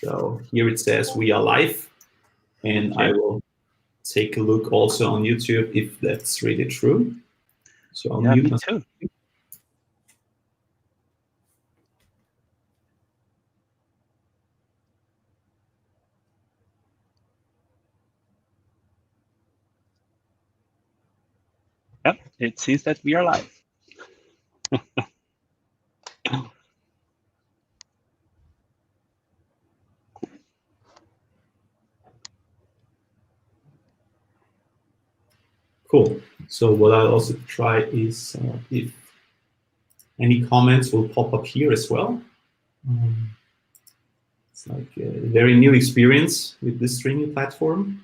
So here it says we are live, and I will take a look also on YouTube if that's really true. So I'll mute myself. Too. Yep, it seems that we are live. Cool. So what I'll also try is if any comments will pop up here as well. It's like a very new experience with this streaming platform.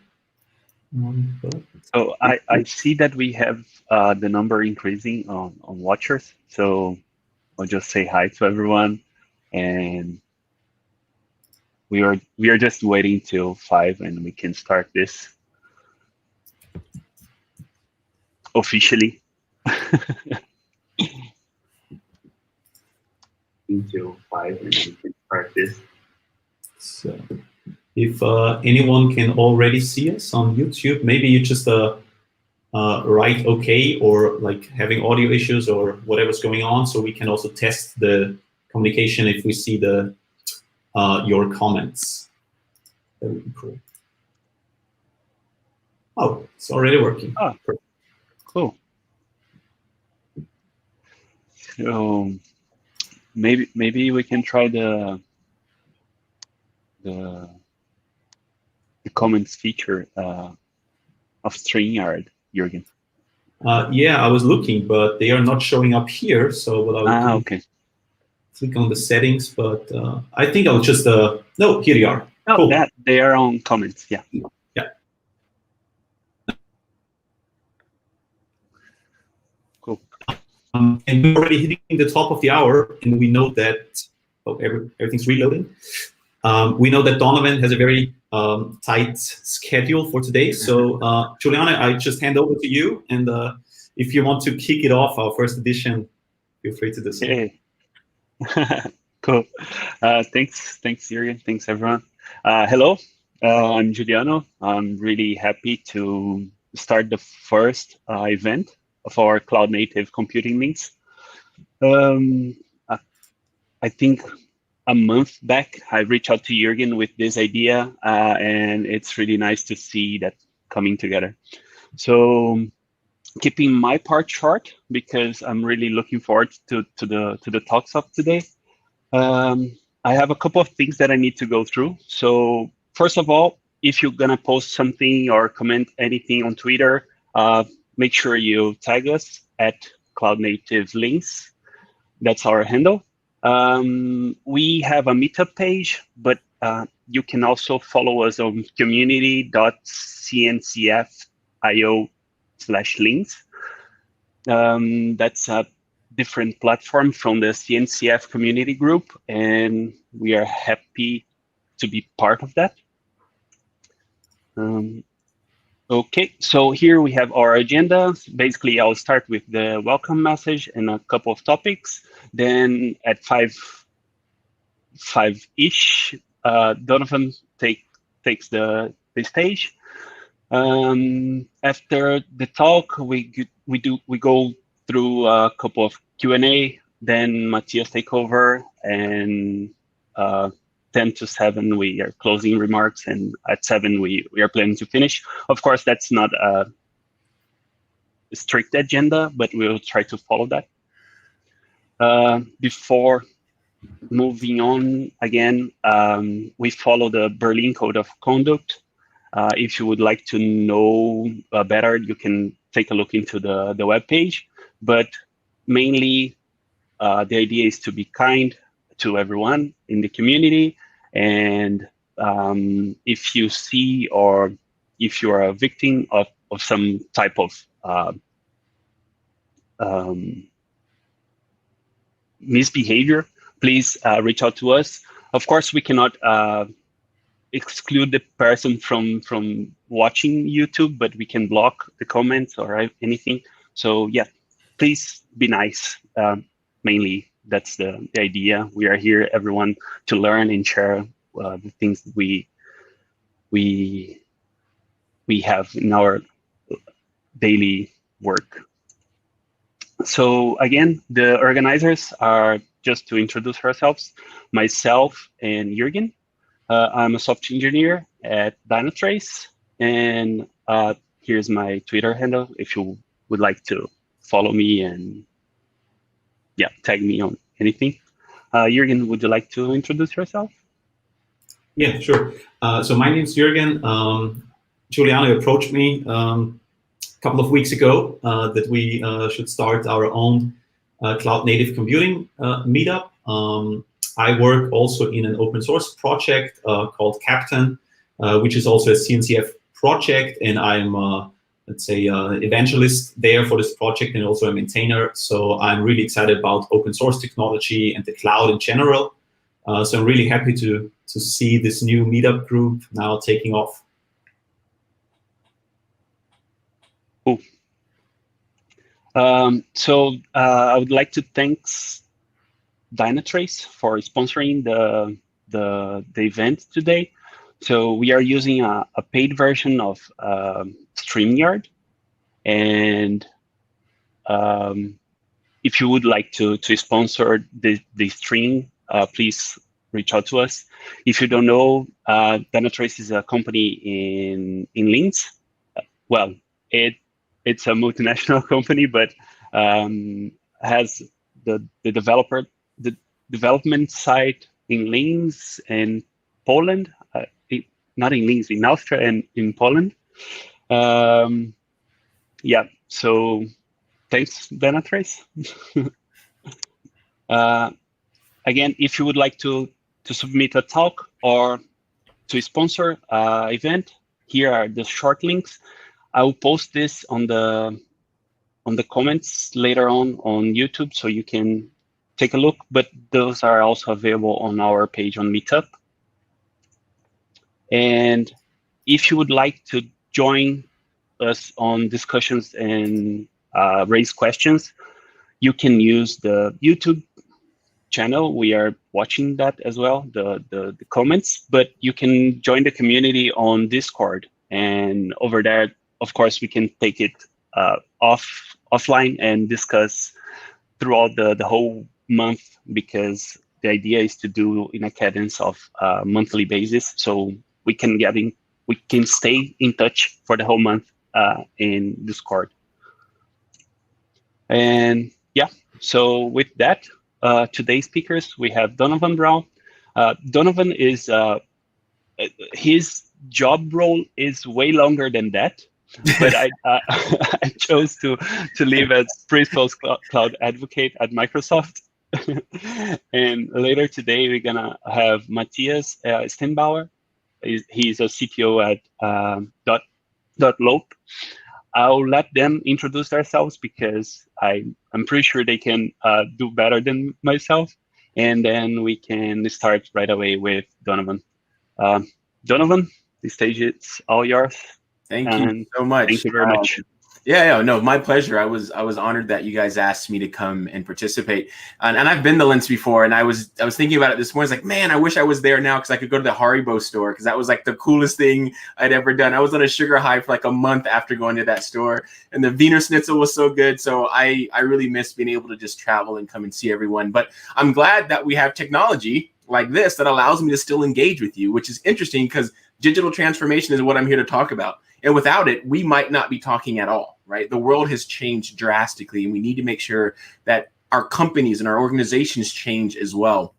So I see that we have the number increasing on watchers. So I'll just say hi to everyone, and we are just waiting till 5 and we can start this officially. Until 5 and we can start this. So if anyone can already see us on YouTube, maybe you just write OK or like having audio issues or whatever's going on, so we can also test the communication if we see the your comments. That would be cool. Oh, it's already working. Oh, cool. So maybe we can try the comments feature of StreamYard, Jürgen. Yeah, I was looking, but they are not showing up here. So what I'll do, okay. Click on the settings, but I think I'll just no, here you are. Oh, cool. That they are on comments. Yeah. Yeah. Cool. And we're already hitting the top of the hour, and we know that everything's reloading. We know that Donovan has a very tight schedule for today. So, Juliana, I just hand over to you. And if you want to kick it off, our first edition, feel free to do so. Hey. Cool. Thanks, Jürgen. Thanks, everyone. Hello, I'm Giuliano. I'm really happy to start the first event of our Cloud Native Computing Linz. I think a month back, I reached out to Jürgen with this idea, and it's really nice to see that coming together. So, keeping my part short because I'm really looking forward to the talks of today. I have a couple of things that I need to go through. So, first of all, if you're gonna post something or comment anything on Twitter, make sure you tag us at Cloud Native Linz. That's our handle. We have a meetup page, but you can also follow us on community.cncf.io/linz. That's a different platform from the CNCF community group, and we are happy to be part of that. Okay, so here we have our agenda. Basically, I'll start with the welcome message and a couple of topics. Then at 5-ish, Donovan takes the stage. After the talk, we go through a couple of Q&A. Then Matthias take over, and 10 to 7 we are closing remarks, and at 7 we are planning to finish. Of course, that's not a strict agenda, but we'll try to follow that. Before moving on, again, we follow the Berlin Code of Conduct. If you would like to know better, you can take a look into the webpage. But mainly, the idea is to be kind to everyone in the community. And if you see or if you are a victim of some type of misbehavior, please reach out to us. Of course, we cannot exclude the person from watching YouTube, but we can block the comments or anything. So yeah, please be nice. Mainly, that's the idea. We are here, everyone, to learn and share the things that we have in our daily work. So again, the organizers are, just to introduce ourselves, myself and Jürgen. I'm a software engineer at Dynatrace, and here's my Twitter handle if you would like to follow me and tag me on anything. Jürgen, would you like to introduce yourself? Yeah, sure. So my name's Jürgen. Giuliano approached me a couple of weeks ago that we should start our own Cloud Native Computing meetup. I work also in an open source project called Captain, which is also a CNCF project, and I'm, let's say, evangelist there for this project and also a maintainer. So I'm really excited about open source technology and the cloud in general. So I'm really happy to see this new meetup group now taking off. Cool. So I would like to thank Dynatrace for sponsoring the event today. So we are using a paid version of StreamYard, and if you would like to sponsor the stream, please reach out to us. If you don't know, Dynatrace is a company in Linz. Well, it's a multinational company, but has the development site in Linz and Poland. Not in Linz, in Austria and in Poland. So thanks, Dynatrace. Again, if you would like to submit a talk or to sponsor an event, here are the short links. I will post this on the comments later on YouTube, so you can take a look. But those are also available on our page on Meetup. And if you would like to join us on discussions and raise questions, you can use the YouTube channel. We are watching that as well, the comments, but you can join the community on Discord, and over there, of course, we can take it offline and discuss throughout the whole month, because the idea is to do in a cadence of monthly basis, so we can stay in touch for the whole month in Discord. And so with that, today's speakers, we have Donovan Brown. Donovan is, his job role is way longer than that, but I chose to leave as principal cloud advocate at Microsoft. And later today, we're gonna have Matthias Steinbauer. He's a CTO at .lope. I'll let them introduce themselves because I'm pretty sure they can do better than myself. And then we can start right away with Donovan. Donovan, the stage is all yours. Thank you so much. Thank you very much. No, my pleasure. I was honored that you guys asked me to come and participate. And I've been to Linz before, and I was thinking about it this morning. I was like, man, I wish I was there now because I could go to the Haribo store, because that was like the coolest thing I'd ever done. I was on a sugar high for like a month after going to that store, and the Wiener Schnitzel was so good. So I really miss being able to just travel and come and see everyone. But I'm glad that we have technology like this that allows me to still engage with you, which is interesting because digital transformation is what I'm here to talk about. And without it, we might not be talking at all, right? The world has changed drastically, and we need to make sure that our companies and our organizations change as well.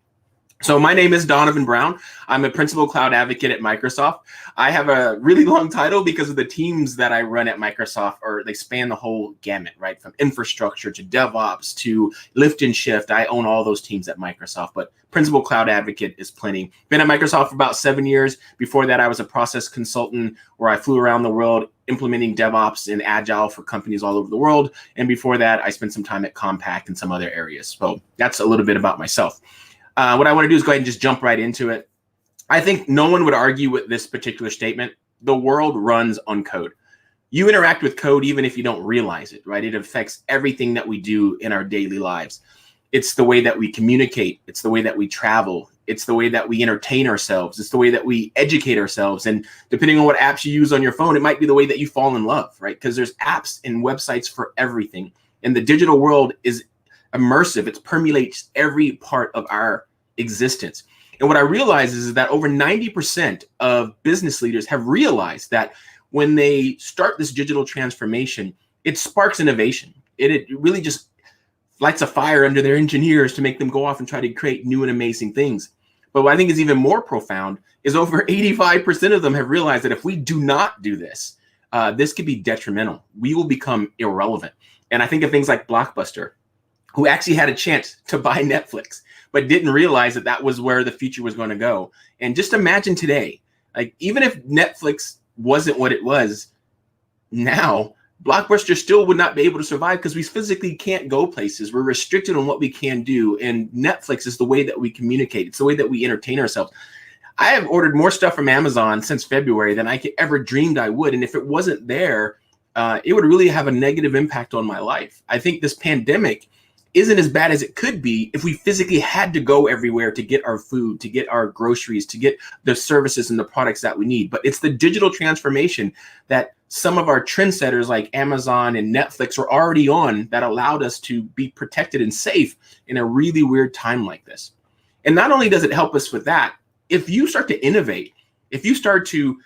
So my name is Donovan Brown. I'm a principal cloud advocate at Microsoft. I have a really long title because of the teams that I run at Microsoft, or they span the whole gamut, right? From infrastructure to DevOps to lift and shift. I own all those teams at Microsoft, but principal cloud advocate is plenty. Been at Microsoft for about 7 years. Before that, I was a process consultant where I flew around the world implementing DevOps and Agile for companies all over the world. And before that, I spent some time at Compaq and some other areas. So that's a little bit about myself. What I want to do is go ahead and just jump right into it. I think no one would argue with this particular statement. The world runs on code. You interact with code even if you don't realize it, right? It affects everything that we do in our daily lives. It's the way that we communicate. It's the way that we travel. It's the way that we entertain ourselves. It's the way that we educate ourselves. And depending on what apps you use on your phone, it might be the way that you fall in love, right? Because there's apps and websites for everything. And the digital world is immersive. It permeates every part of our existence. And what I realize is that over 90% of business leaders have realized that when they start this digital transformation, it sparks innovation. It really just lights a fire under their engineers to make them go off and try to create new and amazing things. But what I think is even more profound is over 85% of them have realized that if we do not do this, this could be detrimental. We will become irrelevant. And I think of things like Blockbuster, who actually had a chance to buy Netflix, but didn't realize that that was where the future was going to go. And just imagine today, like even if Netflix wasn't what it was now, Blockbuster still would not be able to survive because we physically can't go places. We're restricted on what we can do. And Netflix is the way that we communicate. It's the way that we entertain ourselves. I have ordered more stuff from Amazon since February than I could ever dreamed I would. And if it wasn't there, it would really have a negative impact on my life. I think this pandemic isn't as bad as it could be if we physically had to go everywhere to get our food, to get our groceries, to get the services and the products that we need. But it's the digital transformation that some of our trendsetters like Amazon and Netflix were already on that allowed us to be protected and safe in a really weird time like this. And not only does it help us with that, if you start to innovate, if you start to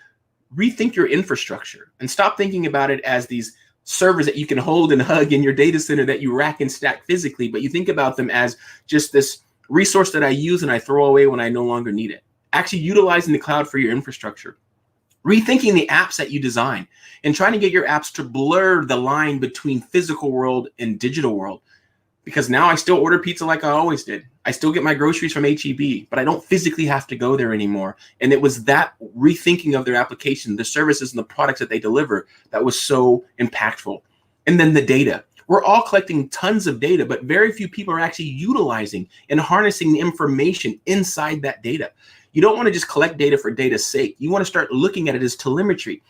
rethink your infrastructure and stop thinking about it as these servers that you can hold and hug in your data center that you rack and stack physically, but you think about them as just this resource that I use and I throw away when I no longer need it. Actually utilizing the cloud for your infrastructure. Rethinking the apps that you design and trying to get your apps to blur the line between physical world and digital world. Because now I still order pizza like I always did. I still get my groceries from H-E-B, but I don't physically have to go there anymore. And it was that rethinking of their application, the services and the products that they deliver that was so impactful. And then the data. We're all collecting tons of data, but very few people are actually utilizing and harnessing the information inside that data. You don't want to just collect data for data's sake. You want to start looking at it as telemetry,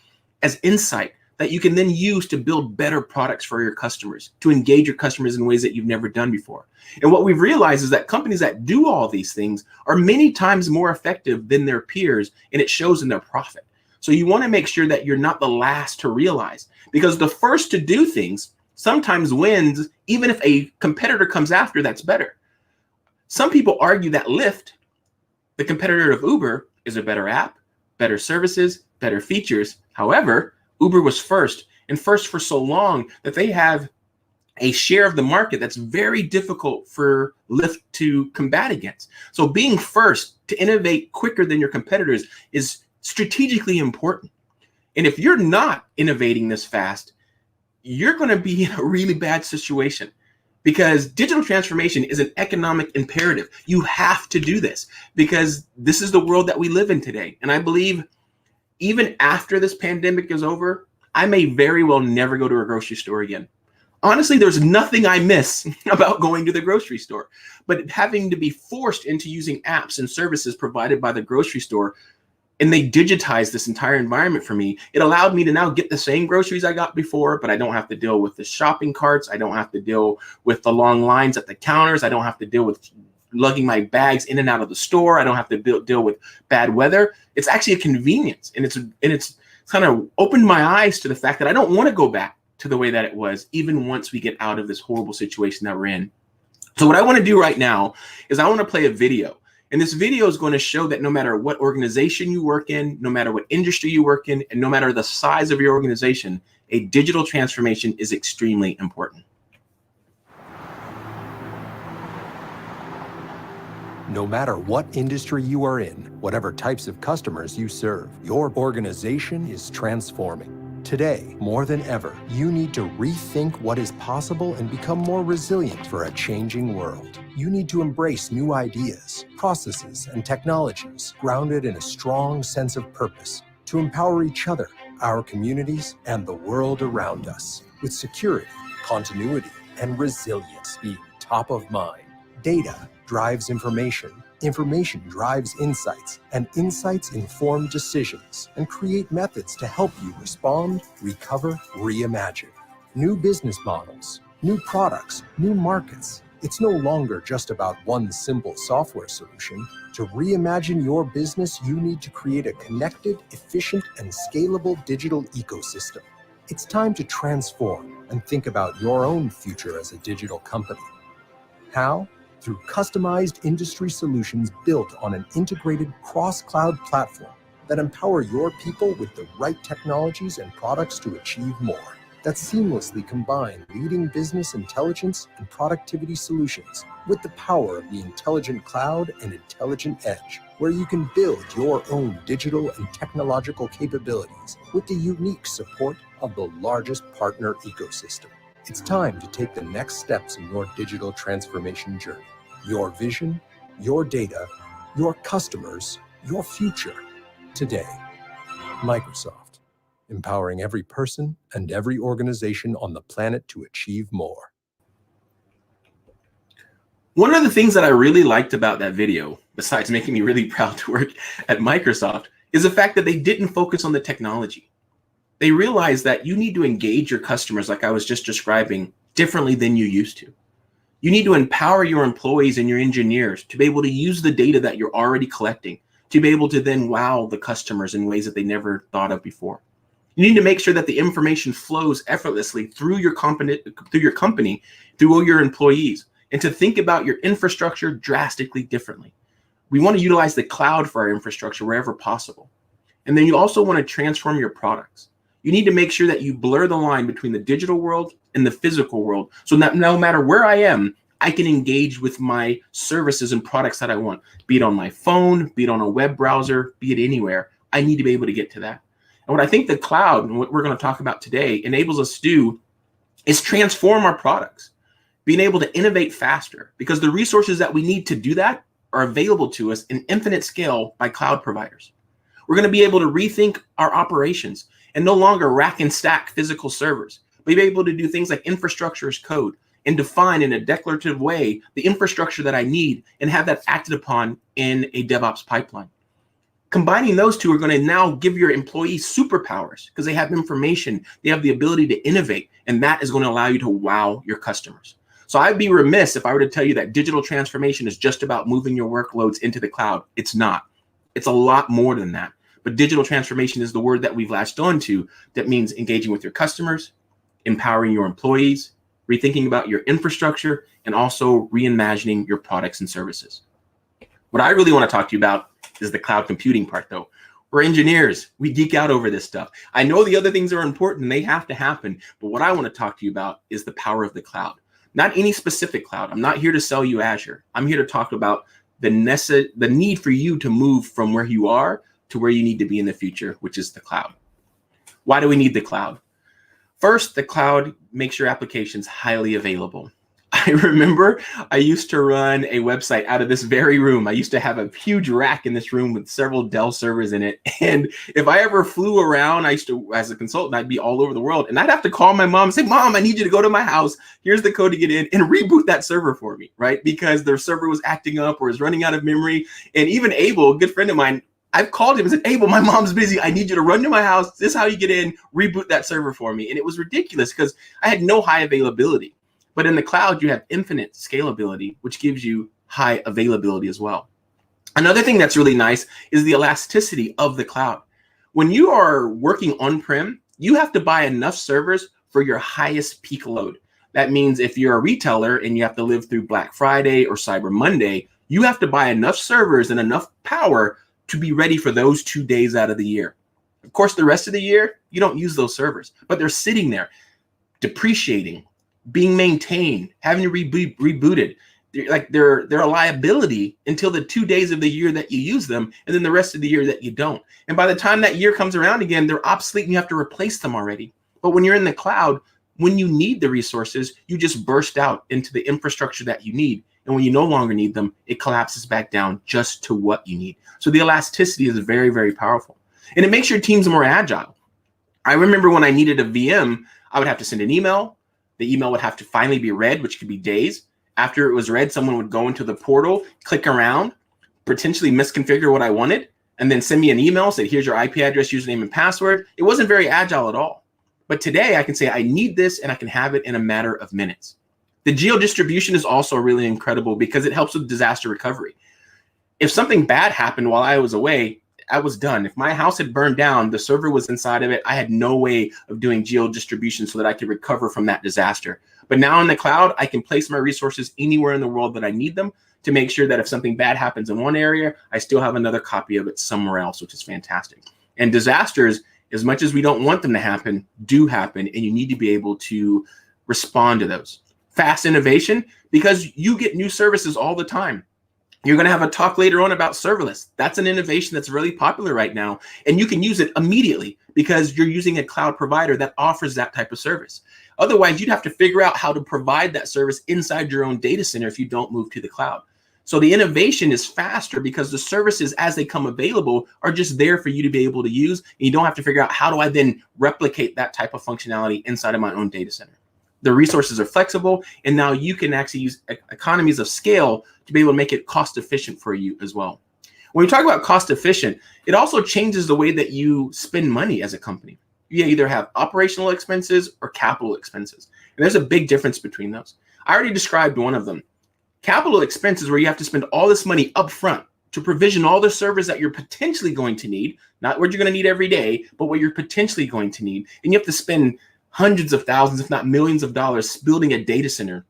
as insight that you can then use to build better products for your customers, to engage your customers in ways that you've never done before. And what we've realized is that companies that do all these things are many times more effective than their peers, and it shows in their profit. So you want to make sure that you're not the last to realize, because the first to do things sometimes wins, even if a competitor comes after that's better. Some people argue that Lyft, the competitor of Uber, is a better app, better services, better features. However, Uber was first, and first for so long that they have a share of the market that's very difficult for Lyft to combat against. So being first to innovate quicker than your competitors is strategically important. And if you're not innovating this fast, you're going to be in a really bad situation, because digital transformation is an economic imperative. You have to do this because this is the world that we live in today. And I believe even after this pandemic is over, I may very well never go to a grocery store again. Honestly, there's nothing I miss about going to the grocery store, but having to be forced into using apps and services provided by the grocery store, and they digitized this entire environment for me, it allowed me to now get the same groceries I got before, but I don't have to deal with the shopping carts. I don't have to deal with the long lines at the counters. I don't have to deal with lugging my bags in and out of the store. I don't have to deal with bad weather. It's actually a convenience, and it's kind of opened my eyes to the fact that I don't want to go back to the way that it was, even once we get out of this horrible situation that we're in. So what I want to do right now is I want to play a video, and this video is going to show that no matter what organization you work in, no matter what industry you work in, and no matter the size of your organization, a digital transformation is extremely important. No matter what industry you are in, whatever types of customers you serve, your organization is transforming. Today, more than ever, you need to rethink what is possible and become more resilient for a changing world. You need to embrace new ideas, processes, and technologies grounded in a strong sense of purpose to empower each other, our communities, and the world around us with security, continuity, and resilience being top of mind. Data drives information, information drives insights, and insights inform decisions and create methods to help you respond, recover, reimagine. New business models, new products, new markets. It's no longer just about one simple software solution. To reimagine your business, you need to create a connected, efficient, and scalable digital ecosystem. It's time to transform and think about your own future as a digital company. How? Through customized industry solutions built on an integrated cross-cloud platform that empower your people with the right technologies and products to achieve more. That seamlessly combine leading business intelligence and productivity solutions with the power of the intelligent cloud and intelligent edge, where you can build your own digital and technological capabilities with the unique support of the largest partner ecosystem. It's time to take the next steps in your digital transformation journey. Your vision, your data, your customers, your future. Today, Microsoft. Empowering every person and every organization on the planet to achieve more. One of the things that I really liked about that video, besides making me really proud to work at Microsoft, is the fact that they didn't focus on the technology. They realized that you need to engage your customers, like I was just describing, differently than you used to. You need to empower your employees and your engineers to be able to use the data that you're already collecting, to be able to then wow the customers in ways that they never thought of before. You need to make sure that the information flows effortlessly through your company, through all your employees, and to think about your infrastructure drastically differently. We want to utilize the cloud for our infrastructure wherever possible. And then you also want to transform your products. You need to make sure that you blur the line between the digital world and the physical world, so that no matter where I am, I can engage with my services and products that I want, be it on my phone, be it on a web browser, be it anywhere. I need to be able to get to that. And what I think the cloud, and what we're going to talk about today, enables us to do is transform our products, being able to innovate faster, because the resources that we need to do that are available to us in infinite scale by cloud providers. We're going to be able to rethink our operations and no longer rack and stack physical servers. We'll be able to do things like infrastructure as code and define in a declarative way the infrastructure that I need and have that acted upon in a DevOps pipeline. Combining those two are going to now give your employees superpowers because they have information, they have the ability to innovate, and that is going to allow you to wow your customers. So I'd be remiss if I were to tell you that digital transformation is just about moving your workloads into the cloud. It's not. It's a lot more than that. But digital transformation is the word that we've latched onto. That means engaging with your customers, empowering your employees, rethinking about your infrastructure, and also reimagining your products and services. What I really want to talk to you about is the cloud computing part, though. We're engineers. We geek out over this stuff. I know the other things are important. They have to happen. But what I want to talk to you about is the power of the cloud. Not any specific cloud. I'm not here to sell you Azure. I'm here to talk about the need for you to move from where you are to where you need to be in the future, which is the cloud. Why do we need the cloud? First, the cloud makes your applications highly available. I remember I used to run a website out of this very room. I used to have a huge rack in this room with several Dell servers in it. And if I ever flew around, I used to, as a consultant, I'd be all over the world. And I'd have to call my mom and say, Mom, I need you to go to my house. Here's the code to get in and reboot that server for me, right? Because their server was acting up or was running out of memory. And even Abel, a good friend of mine, I've called him and said, Abel, my mom's busy. I need you to run to my house. This is how you get in, reboot that server for me. And it was ridiculous because I had no high availability. But in the cloud, you have infinite scalability, which gives you high availability as well. Another thing that's really nice is the elasticity of the cloud. When you are working on-prem, you have to buy enough servers for your highest peak load. That means if you're a retailer and you have to live through Black Friday or Cyber Monday, you have to buy enough servers and enough power to be ready for those 2 days out of the year. Of course, the rest of the year, you don't use those servers, but they're sitting there, depreciating, being maintained, having to be rebooted. They're a liability until the 2 days of the year that you use them, and then the rest of the year that you don't. And by the time that year comes around again, they're obsolete and you have to replace them already. But when you're in the cloud, when you need the resources, you just burst out into the infrastructure that you need. And when you no longer need them, it collapses back down just to what you need. So the elasticity is very, very powerful. And it makes your teams more agile. I remember when I needed a VM, I would have to send an email. The email would have to finally be read, which could be days. After it was read, someone would go into the portal, click around, potentially misconfigure what I wanted, and then send me an email, say, here's your IP address, username, and password. It wasn't very agile at all. But today I can say I need this and I can have it in a matter of minutes. The geo distribution is also really incredible because it helps with disaster recovery. If something bad happened while I was away, I was done. If my house had burned down, the server was inside of it, I had no way of doing geo distribution so that I could recover from that disaster. But now in the cloud, I can place my resources anywhere in the world that I need them to make sure that if something bad happens in one area, I still have another copy of it somewhere else, which is fantastic. And disasters, as much as we don't want them to happen, do happen, and you need to be able to respond to those. Fast innovation, because you get new services all the time. You're going to have a talk later on about serverless. That's an innovation that's really popular right now, and you can use it immediately because you're using a cloud provider that offers that type of service. Otherwise, you'd have to figure out how to provide that service inside your own data center if you don't move to the cloud. So the innovation is faster because the services as they come available are just there for you to be able to use, and you don't have to figure out how do I then replicate that type of functionality inside of my own data center. The resources are flexible, and now you can actually use economies of scale to be able to make it cost efficient for you as well. When we talk about cost efficient, it also changes the way that you spend money as a company. You either have operational expenses or capital expenses. And there's a big difference between those. I already described one of them. Capital expenses, where you have to spend all this money up front to provision all the servers that you're potentially going to need, not what you're going to need every day, but what you're potentially going to need. And you have to spend hundreds of thousands, if not millions of dollars building a data center,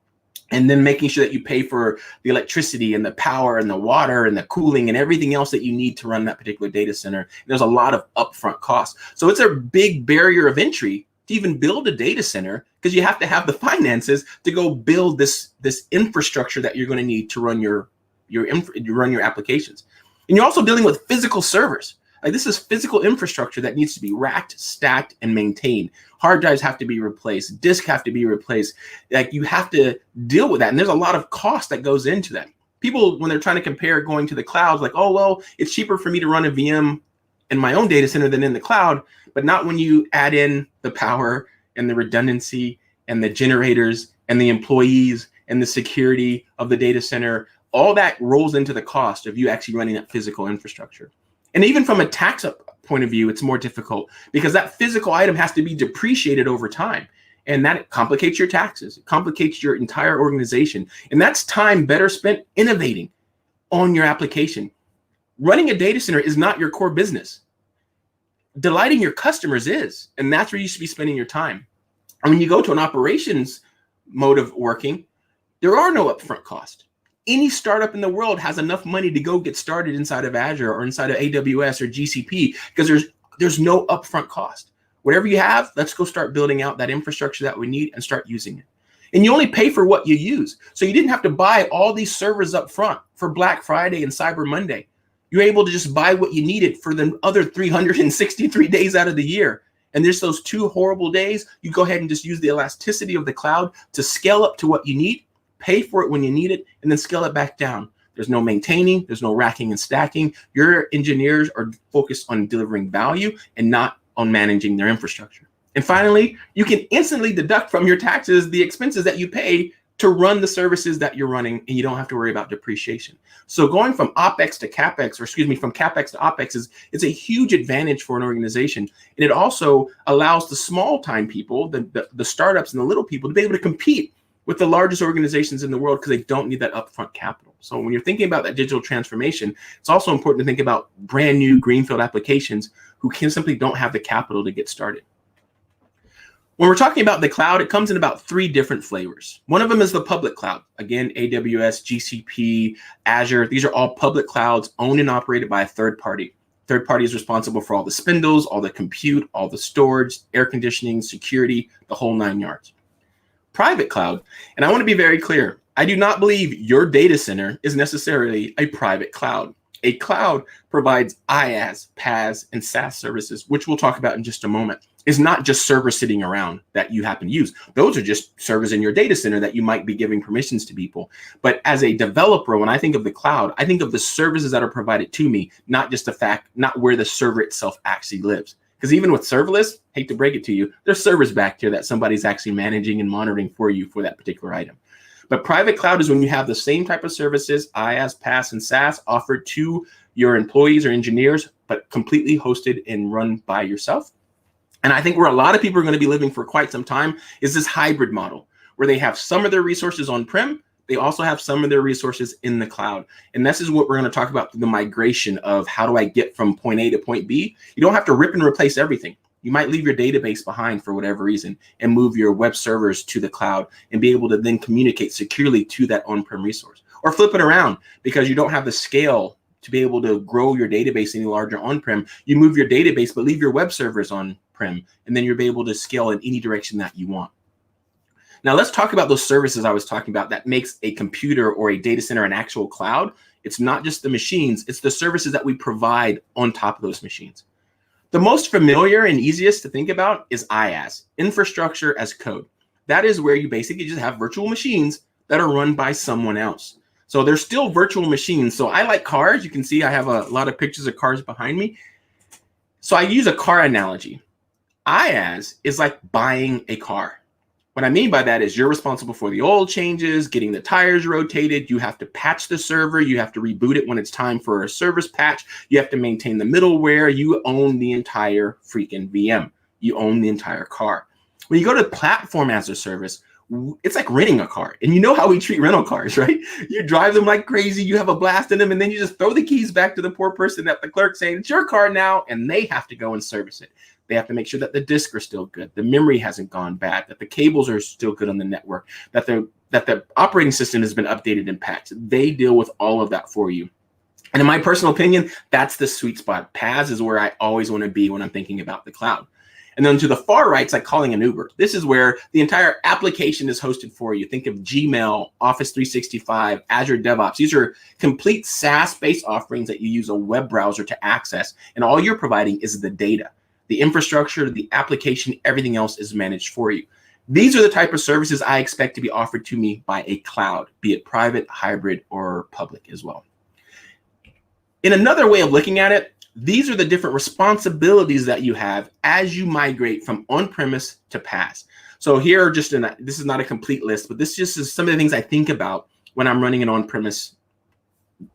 and then making sure that you pay for the electricity and the power and the water and the cooling and everything else that you need to run that particular data center. And there's a lot of upfront costs. So it's a big barrier of entry to even build a data center, because you have to have the finances to go build this infrastructure that you're going to need to run your applications. And you're also dealing with physical servers. Like, this is physical infrastructure that needs to be racked, stacked, and maintained. Hard drives have to be replaced. Disks have to be replaced. Like, you have to deal with that. And there's a lot of cost that goes into that. People, when they're trying to compare going to the cloud, like, oh, well, it's cheaper for me to run a VM in my own data center than in the cloud. But not when you add in the power and the redundancy and the generators and the employees and the security of the data center. All that rolls into the cost of you actually running that physical infrastructure. And even from a tax point of view, it's more difficult because that physical item has to be depreciated over time. And that complicates your taxes. It complicates your entire organization. And that's time better spent innovating on your application. Running a data center is not your core business. Delighting your customers is. And that's where you should be spending your time. And when you go to an operations mode of working, there are no upfront costs. Any startup in the world has enough money to go get started inside of Azure or inside of AWS or GCP because there's no upfront cost. Whatever you have, let's go start building out that infrastructure that we need and start using it. And you only pay for what you use. So you didn't have to buy all these servers up front for Black Friday and Cyber Monday. You're able to just buy what you needed for the other 363 days out of the year. And there's those 2 horrible days, you go ahead and just use the elasticity of the cloud to scale up to what you need, pay for it when you need it, and then scale it back down. There's no maintaining, there's no racking and stacking. Your engineers are focused on delivering value and not on managing their infrastructure. And finally, you can instantly deduct from your taxes the expenses that you pay to run the services that you're running, and you don't have to worry about depreciation. So going from OpEx to CapEx, from CapEx to OpEx it's a huge advantage for an organization. And it also allows the small time people, the startups and the little people, to be able to compete with the largest organizations in the world because they don't need that upfront capital. So when you're thinking about that digital transformation, it's also important to think about brand new greenfield applications who simply don't have the capital to get started. When we're talking about the cloud, it comes in about 3 different flavors. One of them is the public cloud. Again, AWS, GCP, Azure, these are all public clouds owned and operated by a third party. Third party is responsible for all the spindles, all the compute, all the storage, air conditioning, security, the whole 9 yards. Private cloud, and I want to be very clear, I do not believe your data center is necessarily a private cloud. A cloud provides IaaS, PaaS, and SaaS services, which we'll talk about in just a moment. It's not just servers sitting around that you happen to use. Those are just servers in your data center that you might be giving permissions to people. But as a developer, when I think of the cloud, I think of the services that are provided to me, not where the server itself actually lives. Because even with serverless, hate to break it to you, there's servers back here that somebody's actually managing and monitoring for you for that particular item. But private cloud is when you have the same type of services, IaaS, PaaS, and SaaS offered to your employees or engineers, but completely hosted and run by yourself. And I think where a lot of people are going to be living for quite some time is this hybrid model, where they have some of their resources on-prem. They also have some of their resources in the cloud. And this is what we're going to talk about, the migration of how do I get from point A to point B. You don't have to rip and replace everything. You might leave your database behind for whatever reason and move your web servers to the cloud and be able to then communicate securely to that on-prem resource. Or flip it around, because you don't have the scale to be able to grow your database any larger on-prem. You move your database, but leave your web servers on-prem, and then you'll be able to scale in any direction that you want. Now let's talk about those services I was talking about that makes a computer or a data center an actual cloud. It's not just the machines, it's the services that we provide on top of those machines. The most familiar and easiest to think about is IaaS, infrastructure as code. That is where you basically just have virtual machines that are run by someone else. So they're still virtual machines. So I like cars. You can see I have a lot of pictures of cars behind me. So I use a car analogy. IaaS is like buying a car. What I mean by that is you're responsible for the oil changes, getting the tires rotated. You have to patch the server. You have to reboot it when it's time for a service patch. You have to maintain the middleware. You own the entire freaking VM. You own the entire car. When you go to platform as a service, it's like renting a car. And you know how we treat rental cars, right? You drive them like crazy. You have a blast in them. And then you just throw the keys back to the poor person at the clerk saying, it's your car now. And they have to go and service it. They have to make sure that the disks are still good, the memory hasn't gone bad, that the cables are still good on the network, that the operating system has been updated and patched. They deal with all of that for you. And in my personal opinion, that's the sweet spot. PaaS is where I always want to be when I'm thinking about the cloud. And then to the far right, it's like calling an Uber. This is where the entire application is hosted for you. Think of Gmail, Office 365, Azure DevOps. These are complete SaaS-based offerings that you use a web browser to access. And all you're providing is the data. The infrastructure, the application, everything else is managed for you. These are the type of services I expect to be offered to me by a cloud, be it private, hybrid, or public as well. In another way of looking at it, these are the different responsibilities that you have as you migrate from on-premise to PaaS. So here are just, this is not a complete list, but this just is some of the things I think about when I'm running an on-premise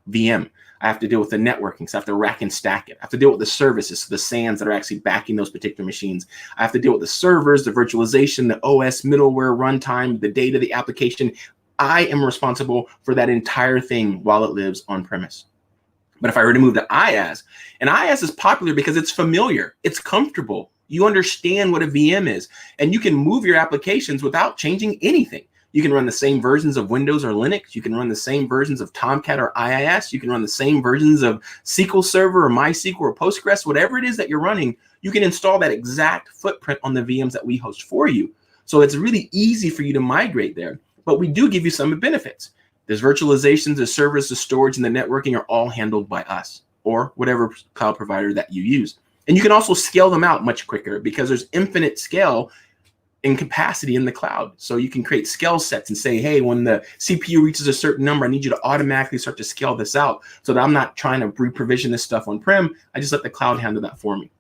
VM. I have to deal with the networking, so I have to rack and stack it. I have to deal with the services, so the SANs that are actually backing those particular machines. I have to deal with the servers, the virtualization, the OS, middleware, runtime, the data, the application. I am responsible for that entire thing while it lives on premise. But if I were to move to IaaS, and IaaS is popular because it's familiar, it's comfortable. You understand what a VM is, and you can move your applications without changing anything. You can run the same versions of Windows or Linux. You can run the same versions of Tomcat or IIS. You can run the same versions of SQL Server or MySQL or Postgres, whatever it is that you're running, you can install that exact footprint on the VMs that we host for you. So it's really easy for you to migrate there, but we do give you some benefits. There's virtualizations, the servers, the storage, and the networking are all handled by us or whatever cloud provider that you use. And you can also scale them out much quicker because there's infinite scale in capacity in the cloud. So you can create scale sets and say, hey, when the CPU reaches a certain number, I need you to automatically start to scale this out so that I'm not trying to re-provision this stuff on-prem. I just let the cloud handle that for me.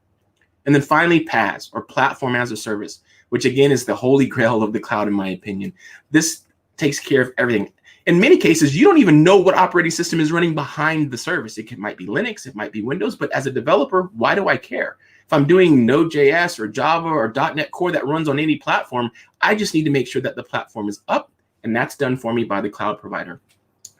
And then finally, PaaS, or Platform as a Service, which again is the holy grail of the cloud, in my opinion. This takes care of everything. In many cases, you don't even know what operating system is running behind the service. It might be Linux, it might be Windows, but as a developer, why do I care? If I'm doing Node.js or Java or .NET Core that runs on any platform, I just need to make sure that the platform is up, and that's done for me by the cloud provider.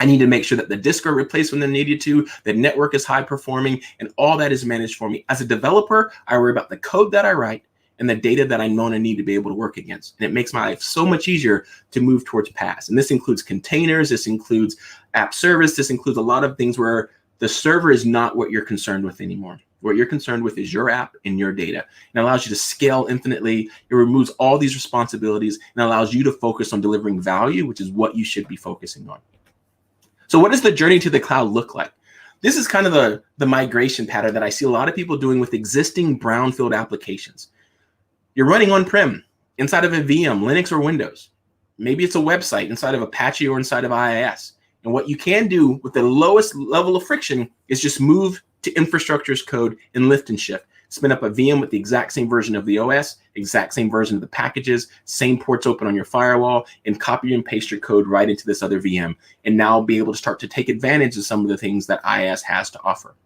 I need to make sure that the disks are replaced when they're needed to, the network is high performing, and all that is managed for me. As a developer, I worry about the code that I write and the data that I know and need to be able to work against. And it makes my life so much easier to move towards PaaS. And this includes containers, this includes app service, this includes a lot of things where the server is not what you're concerned with anymore. What you're concerned with is your app and your data. And it allows you to scale infinitely. It removes all these responsibilities and allows you to focus on delivering value, which is what you should be focusing on. So what does the journey to the cloud look like? This is kind of the migration pattern that I see a lot of people doing with existing brownfield applications. You're running on-prem inside of a VM, Linux or Windows. Maybe it's a website inside of Apache or inside of IIS. And what you can do with the lowest level of friction is just move to infrastructure as code and lift and shift. Spin up a VM with the exact same version of the OS, exact same version of the packages, same ports open on your firewall, and copy and paste your code right into this other VM. And now be able to start to take advantage of some of the things that IIS has to offer.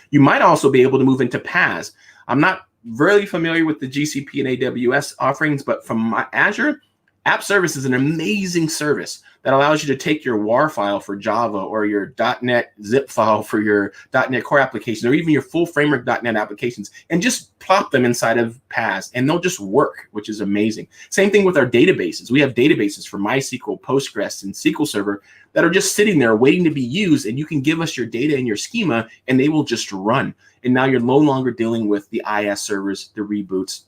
You might also be able to move into PaaS. I'm not really familiar with the GCP and AWS offerings, but from my Azure App Service is an amazing service that allows you to take your WAR file for Java or your .NET zip file for your .NET Core application, or even your full framework .NET applications, and just plop them inside of PaaS, and they'll just work, which is amazing. Same thing with our databases. We have databases for MySQL, Postgres, and SQL Server that are just sitting there waiting to be used, and you can give us your data and your schema, and they will just run. And now you're no longer dealing with the IaaS servers, the reboots,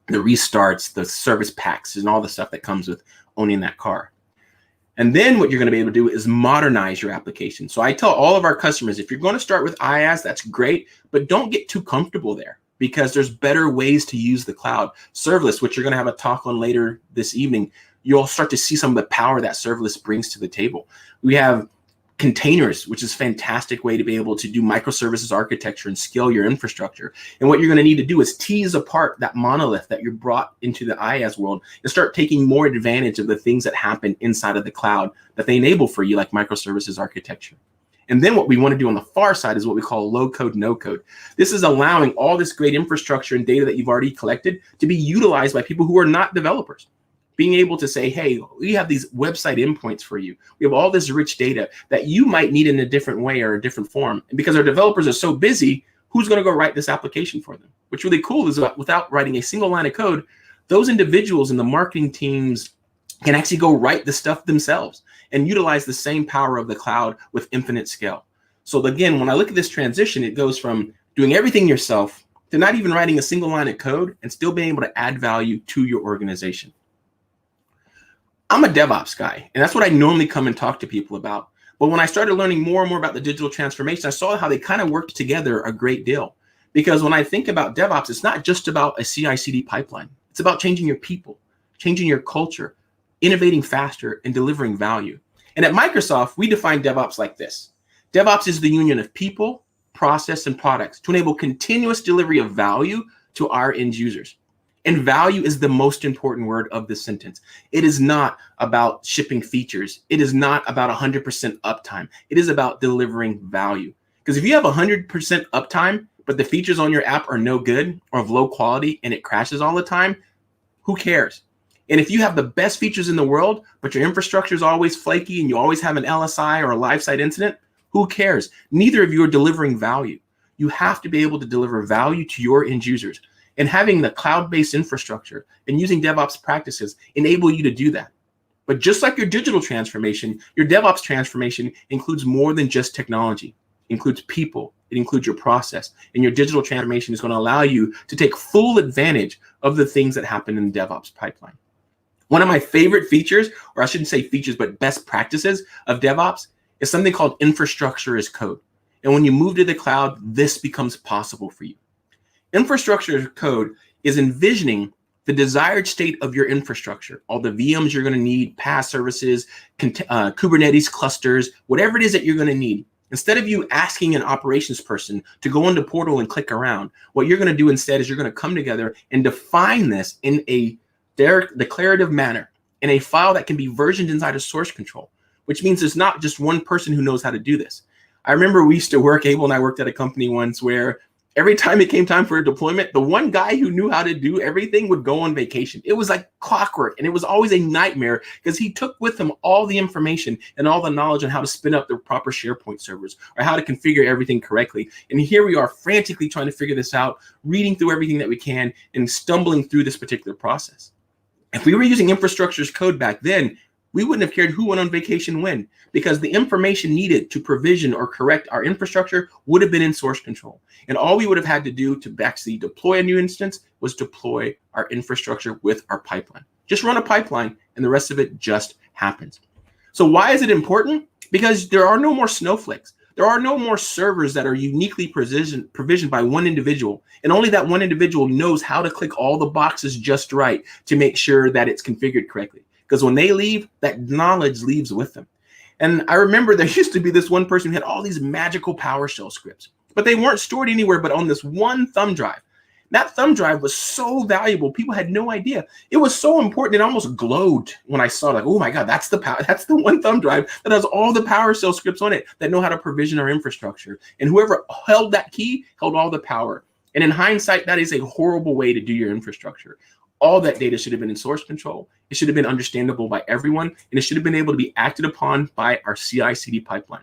the restarts, the service packs, and all the stuff that comes with owning that car. And then what you're going to be able to do is modernize your application. So I tell all of our customers, if you're going to start with IaaS, that's great, but don't get too comfortable there, because there's better ways to use the cloud. Serverless, which you're going to have a talk on later this evening, you'll start to see some of the power that serverless brings to the table. We have containers, which is a fantastic way to be able to do microservices architecture and scale your infrastructure. And what you're going to need to do is tease apart that monolith that you're brought into the IaaS world and start taking more advantage of the things that happen inside of the cloud that they enable for you, like microservices architecture. And then what we want to do on the far side is what we call low code, no code. This is allowing all this great infrastructure and data that you've already collected to be utilized by people who are not developers. Being able to say, hey, we have these website endpoints for you. We have all this rich data that you might need in a different way or a different form. And because our developers are so busy, who's going to go write this application for them? What's really cool is without writing a single line of code, those individuals in the marketing teams can actually go write the stuff themselves and utilize the same power of the cloud with infinite scale. So again, when I look at this transition, it goes from doing everything yourself to not even writing a single line of code and still being able to add value to your organization. I'm a DevOps guy, and that's what I normally come and talk to people about. But when I started learning more and more about the digital transformation, I saw how they kind of worked together a great deal. Because when I think about DevOps, it's not just about a CI/CD pipeline. It's about changing your people, changing your culture, innovating faster, and delivering value. And at Microsoft, we define DevOps like this. DevOps is the union of people, process, and products to enable continuous delivery of value to our end users. And value is the most important word of this sentence. It is not about shipping features. It is not about 100% uptime. It is about delivering value. Because if you have 100% uptime, but the features on your app are no good or of low quality and it crashes all the time, who cares? And if you have the best features in the world, but your infrastructure is always flaky and you always have an LSI or a live site incident, who cares? Neither of you are delivering value. You have to be able to deliver value to your end users. And having the cloud-based infrastructure and using DevOps practices enable you to do that. But just like your digital transformation, your DevOps transformation includes more than just technology. It includes people. It includes your process. And your digital transformation is going to allow you to take full advantage of the things that happen in the DevOps pipeline. One of my favorite features, or I shouldn't say features, but best practices of DevOps is something called infrastructure as code. And when you move to the cloud, this becomes possible for you. Infrastructure as code is envisioning the desired state of your infrastructure, all the VMs you're going to need, PaaS services, Kubernetes clusters, whatever it is that you're going to need. Instead of you asking an operations person to go into Portal and click around, what you're going to do instead is you're going to come together and define this in a declarative manner, in a file that can be versioned inside of source control, which means there's not just one person who knows how to do this. I remember we used to work, Abel and I worked at a company once where every time it came time for a deployment, the one guy who knew how to do everything would go on vacation. It was like clockwork, and it was always a nightmare because he took with him all the information and all the knowledge on how to spin up the proper SharePoint servers or how to configure everything correctly. And here we are frantically trying to figure this out, reading through everything that we can and stumbling through this particular process. If we were using infrastructure as code back then, we wouldn't have cared who went on vacation when, because the information needed to provision or correct our infrastructure would have been in source control. And all we would have had to do to actually deploy a new instance was deploy our infrastructure with our pipeline. Just run a pipeline and the rest of it just happens. So why is it important? Because there are no more snowflakes. There are no more servers that are uniquely provisioned by one individual. And only that one individual knows how to click all the boxes just right to make sure that it's configured correctly. Because when they leave, that knowledge leaves with them. And I remember there used to be this one person who had all these magical PowerShell scripts, but they weren't stored anywhere but on this one thumb drive. That thumb drive was so valuable, people had no idea. It was so important, it almost glowed when I saw it, like, oh my God, that's the one thumb drive that has all the PowerShell scripts on it that know how to provision our infrastructure. And whoever held that key held all the power. And in hindsight, that is a horrible way to do your infrastructure. All that data should have been in source control. It should have been understandable by everyone, and it should have been able to be acted upon by our CI/CD pipeline.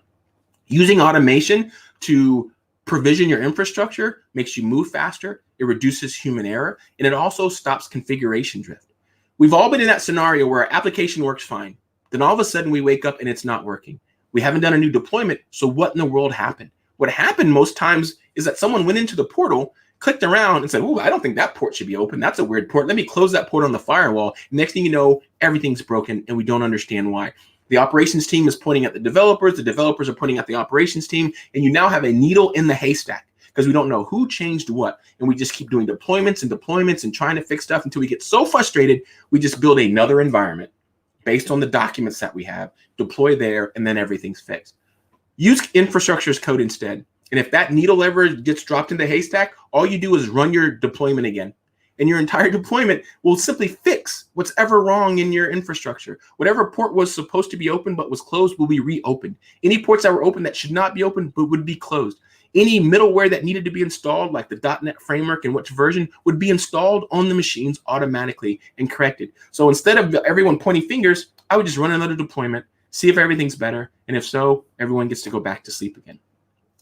Using automation to provision your infrastructure makes you move faster, it reduces human error, and it also stops configuration drift. We've all been in that scenario where our application works fine. Then all of a sudden we wake up and it's not working. We haven't done a new deployment, so what in the world happened? What happened most times is that someone went into the portal, clicked around and said, oh, I don't think that port should be open. That's a weird port. Let me close that port on the firewall. Next thing you know, everything's broken and we don't understand why. The operations team is pointing at the developers are pointing at the operations team, and you now have a needle in the haystack because we don't know who changed what. And we just keep doing deployments and trying to fix stuff until we get so frustrated, we just build another environment based on the documents that we have, deploy there, and then everything's fixed. Use infrastructure as code instead. And if that needle ever gets dropped in the haystack, all you do is run your deployment again. And your entire deployment will simply fix what's ever wrong in your infrastructure. Whatever port was supposed to be open but was closed will be reopened. Any ports that were open that should not be open but would be closed. Any middleware that needed to be installed, like the .NET framework and which version, would be installed on the machines automatically and corrected. So instead of everyone pointing fingers, I would just run another deployment, see if everything's better, and if so, everyone gets to go back to sleep again.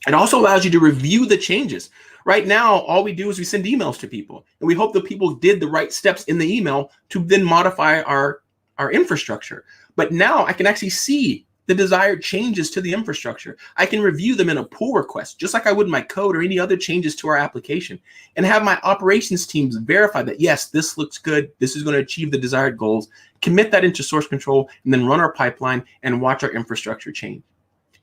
It also allows you to review the changes. Right now, all we do is we send emails to people, and we hope that people did the right steps in the email to then modify our infrastructure. But now I can actually see the desired changes to the infrastructure. I can review them in a pull request, just like I would my code or any other changes to our application, and have my operations teams verify that, yes, this looks good, this is going to achieve the desired goals, commit that into source control, and then run our pipeline and watch our infrastructure change.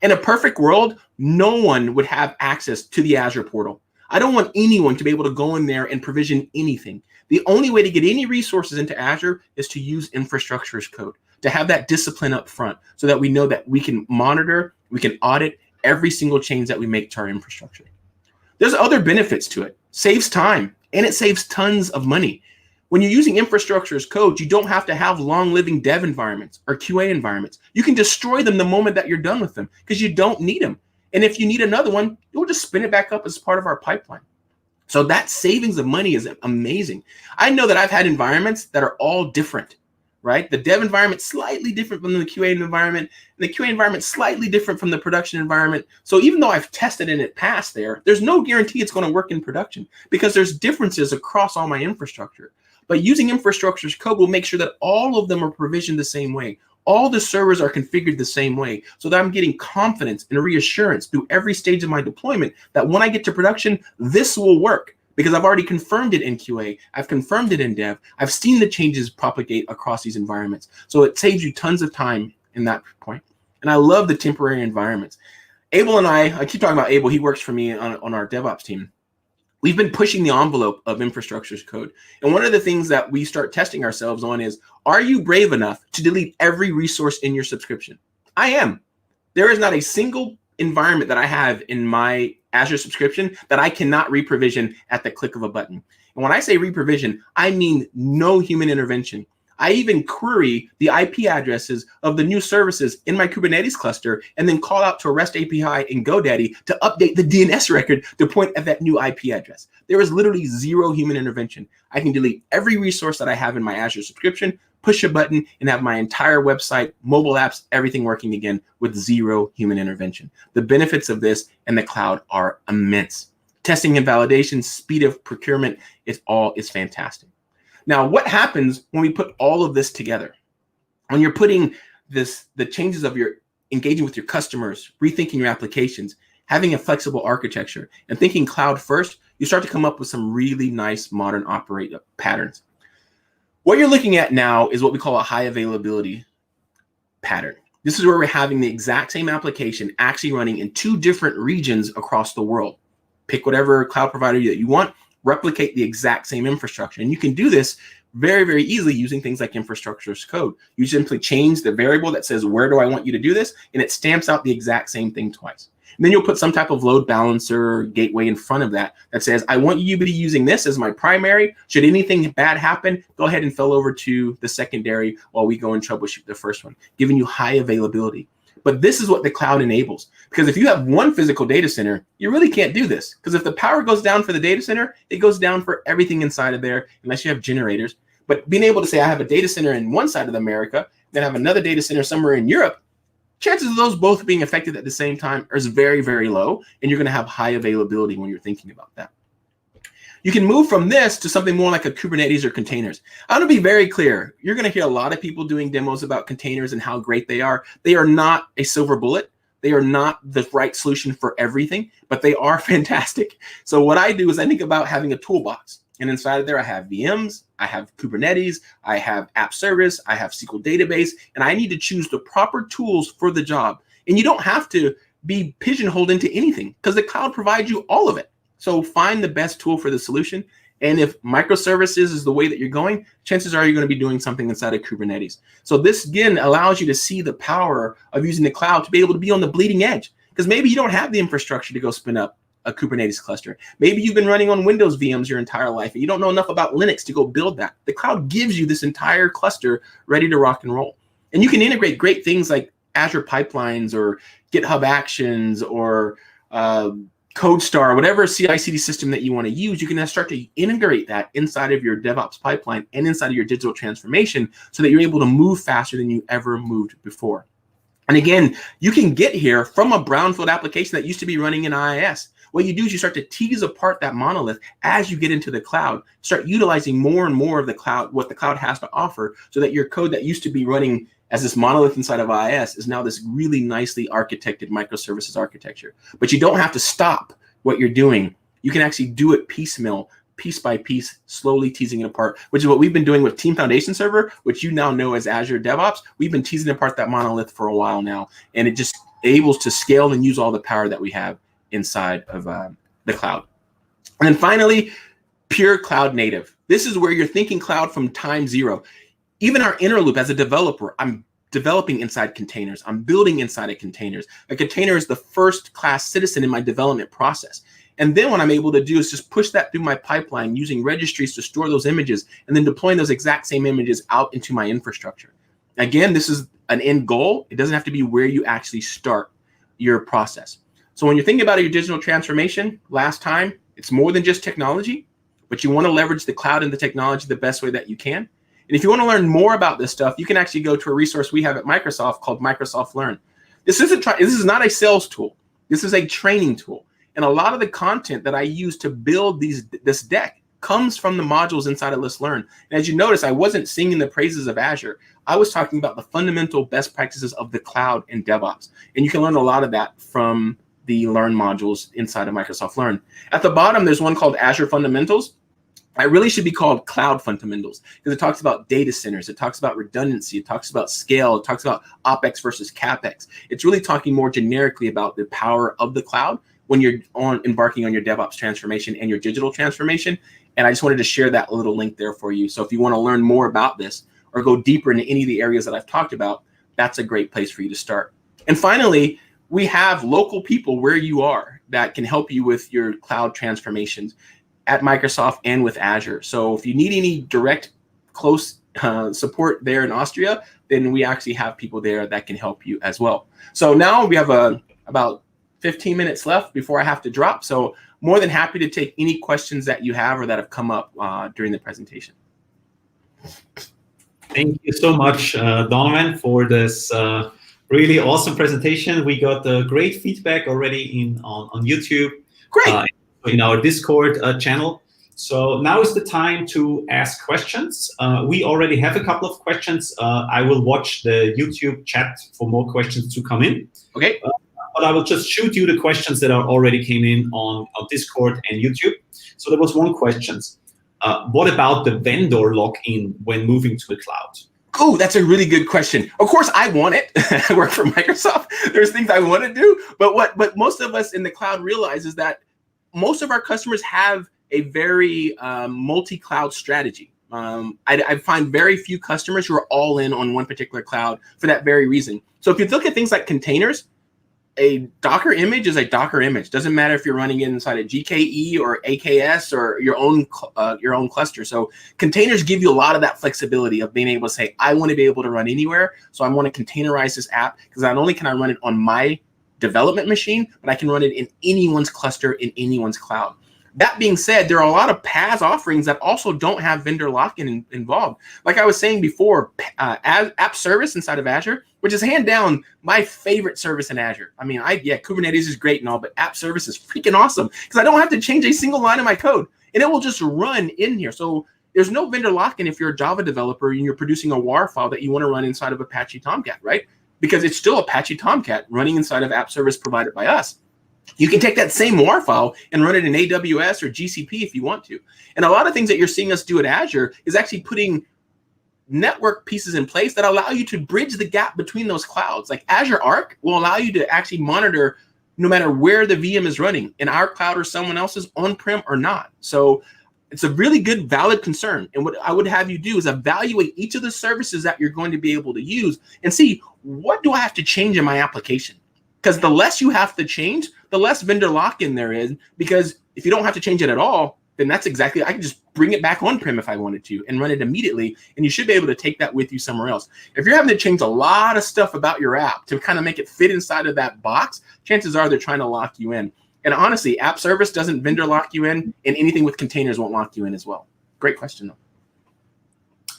In a perfect world, no one would have access to the Azure portal. I don't want anyone to be able to go in there and provision anything. The only way to get any resources into Azure is to use infrastructure as code, to have that discipline up front so that we know that we can monitor, we can audit every single change that we make to our infrastructure. There's other benefits to it. Saves time, and it saves tons of money. When you're using infrastructure as code, you don't have to have long-living dev environments or QA environments. You can destroy them the moment that you're done with them because you don't need them. And if you need another one, you'll just spin it back up as part of our pipeline. So that savings of money is amazing. I know that I've had environments that are all different, right? The dev environment slightly different from the QA environment, and the QA environment slightly different from the production environment. So even though I've tested and it passed there's no guarantee it's going to work in production because there's differences across all my infrastructure. But using infrastructure as code will make sure that all of them are provisioned the same way. All the servers are configured the same way so that I'm getting confidence and reassurance through every stage of my deployment that when I get to production, this will work because I've already confirmed it in QA. I've confirmed it in dev. I've seen the changes propagate across these environments. So it saves you tons of time in that point. And I love the temporary environments. Abel and I keep talking about Abel. He works for me on our DevOps team. We've been pushing the envelope of infrastructure as code. And one of the things that we start testing ourselves on is, are you brave enough to delete every resource in your subscription? I am. There is not a single environment that I have in my Azure subscription that I cannot re-provision at the click of a button. And when I say re-provision, I mean no human intervention. I even query the IP addresses of the new services in my Kubernetes cluster and then call out to a REST API in GoDaddy to update the DNS record to point at that new IP address. There is literally zero human intervention. I can delete every resource that I have in my Azure subscription, push a button, and have my entire website, mobile apps, everything working again with zero human intervention. The benefits of this and the cloud are immense. Testing and validation, speed of procurement, is fantastic. Now, what happens when we put all of this together? When you're putting the changes of your engaging with your customers, rethinking your applications, having a flexible architecture, and thinking cloud first, you start to come up with some really nice modern operating patterns. What you're looking at now is what we call a high availability pattern. This is where we're having the exact same application actually running in 2 different regions across the world. Pick whatever cloud provider that you want, replicate the exact same infrastructure. And you can do this very, very easily using things like infrastructure as code. You simply change the variable that says, where do I want you to do this? And it stamps out the exact same thing twice. And then you'll put some type of load balancer or gateway in front of that says, I want you to be using this as my primary. Should anything bad happen, go ahead and fill over to the secondary while we go and troubleshoot the first one, giving you high availability. But this is what the cloud enables. Because if you have one physical data center, you really can't do this. Because if the power goes down for the data center, it goes down for everything inside of there, unless you have generators. But being able to say I have a data center in one side of America, then I have another data center somewhere in Europe, chances of those both being affected at the same time is very, very low, and you're going to have high availability when you're thinking about that. You can move from this to something more like a Kubernetes or containers. I want to be very clear. You're going to hear a lot of people doing demos about containers and how great they are. They are not a silver bullet. They are not the right solution for everything, but they are fantastic. So what I do is I think about having a toolbox. And inside of there, I have VMs, I have Kubernetes, I have app service, I have SQL database, and I need to choose the proper tools for the job. And you don't have to be pigeonholed into anything because the cloud provides you all of it. So find the best tool for the solution. And if microservices is the way that you're going, chances are you're going to be doing something inside of Kubernetes. So this, again, allows you to see the power of using the cloud to be able to be on the bleeding edge. Because maybe you don't have the infrastructure to go spin up a Kubernetes cluster. Maybe you've been running on Windows VMs your entire life and you don't know enough about Linux to go build that. The cloud gives you this entire cluster ready to rock and roll. And you can integrate great things like Azure pipelines or GitHub Actions or CodeStar, or whatever CI/CD system that you want to use. You can start to integrate that inside of your DevOps pipeline and inside of your digital transformation so that you're able to move faster than you ever moved before. And again, you can get here from a brownfield application that used to be running in IIS. What you do is you start to tease apart that monolith as you get into the cloud, start utilizing more and more of the cloud, what the cloud has to offer, so that your code that used to be running as this monolith inside of IIS is now this really nicely architected microservices architecture. But you don't have to stop what you're doing. You can actually do it piecemeal, piece by piece, slowly teasing it apart, which is what we've been doing with Team Foundation Server, which you now know as Azure DevOps. We've been teasing apart that monolith for a while now, and it just able to scale and use all the power that we have inside of the cloud. And then finally, pure cloud native. This is where you're thinking cloud from time zero. Even our inner loop as a developer, I'm developing inside containers. I'm building inside of containers. A container is the first class citizen in my development process. And then what I'm able to do is just push that through my pipeline using registries to store those images and then deploying those exact same images out into my infrastructure. Again, this is an end goal. It doesn't have to be where you actually start your process. So when you're thinking about your digital transformation, last time, it's more than just technology, but you want to leverage the cloud and the technology the best way that you can. And if you want to learn more about this stuff, you can actually go to a resource we have at Microsoft called Microsoft Learn. This is not a sales tool. This is a training tool. And a lot of the content that I use to build this deck comes from the modules inside of Let's Learn. And as you notice, I wasn't singing the praises of Azure. I was talking about the fundamental best practices of the cloud and DevOps. And you can learn a lot of that from the Learn modules inside of Microsoft Learn. At the bottom, there's one called Azure Fundamentals. It really should be called Cloud Fundamentals because it talks about data centers, it talks about redundancy, it talks about scale, it talks about OpEx versus CapEx. It's really talking more generically about the power of the cloud when you're embarking on your DevOps transformation and your digital transformation. And I just wanted to share that little link there for you. So if you want to learn more about this or go deeper into any of the areas that I've talked about, that's a great place for you to start. And finally, we have local people where you are that can help you with your cloud transformations at Microsoft and with Azure. So if you need any direct, close support there in Austria, then we actually have people there that can help you as well. So now we have about 15 minutes left before I have to drop. So more than happy to take any questions that you have or that have come up during the presentation. Thank you so much, Donovan, for this really awesome presentation. We got great feedback already on YouTube. Great. In our Discord channel. So now is the time to ask questions. We already have a couple of questions. I will watch the YouTube chat for more questions to come in. Okay. But I will just shoot you the questions that are already came in on Discord and YouTube. So there was one question. What about the vendor lock-in when moving to the cloud? Oh, that's a really good question. Of course, I want it. I work for Microsoft. There's things I want to do. But most of us in the cloud realize is that most of our customers have a very multi-cloud strategy. I find very few customers who are all in on one particular cloud for that very reason. So if you look at things like containers, a Docker image is a Docker image. Doesn't matter if you're running it inside a GKE or AKS or your own cluster. So containers give you a lot of that flexibility of being able to say, I want to be able to run anywhere. So I want to containerize this app because not only can I run it on my development machine, but I can run it in anyone's cluster in anyone's cloud. That being said, there are a lot of PaaS offerings that also don't have vendor lock-in involved. Like I was saying before, app service inside of Azure, which is hand down my favorite service in Azure. I mean, Kubernetes is great and all, but app service is freaking awesome because I don't have to change a single line of my code, and it will just run in here. So there's no vendor lock-in if you're a Java developer and you're producing a WAR file that you want to run inside of Apache Tomcat, right? Because it's still Apache Tomcat running inside of app service provided by us. You can take that same WAR file and run it in AWS or GCP if you want to. And a lot of things that you're seeing us do at Azure is actually putting network pieces in place that allow you to bridge the gap between those clouds. Like Azure Arc will allow you to actually monitor no matter where the VM is running, in our cloud or someone else's, on-prem or not. So it's a really good, valid concern. And what I would have you do is evaluate each of the services that you're going to be able to use and see, what do I have to change in my application? Because the less you have to change, the less vendor lock-in there is. Because if you don't have to change it at all, then that's exactly, I can just bring it back on-prem if I wanted to and run it immediately. And you should be able to take that with you somewhere else. If you're having to change a lot of stuff about your app to kind of make it fit inside of that box, chances are they're trying to lock you in. And honestly, app service doesn't vendor lock you in, and anything with containers won't lock you in as well. Great question, though.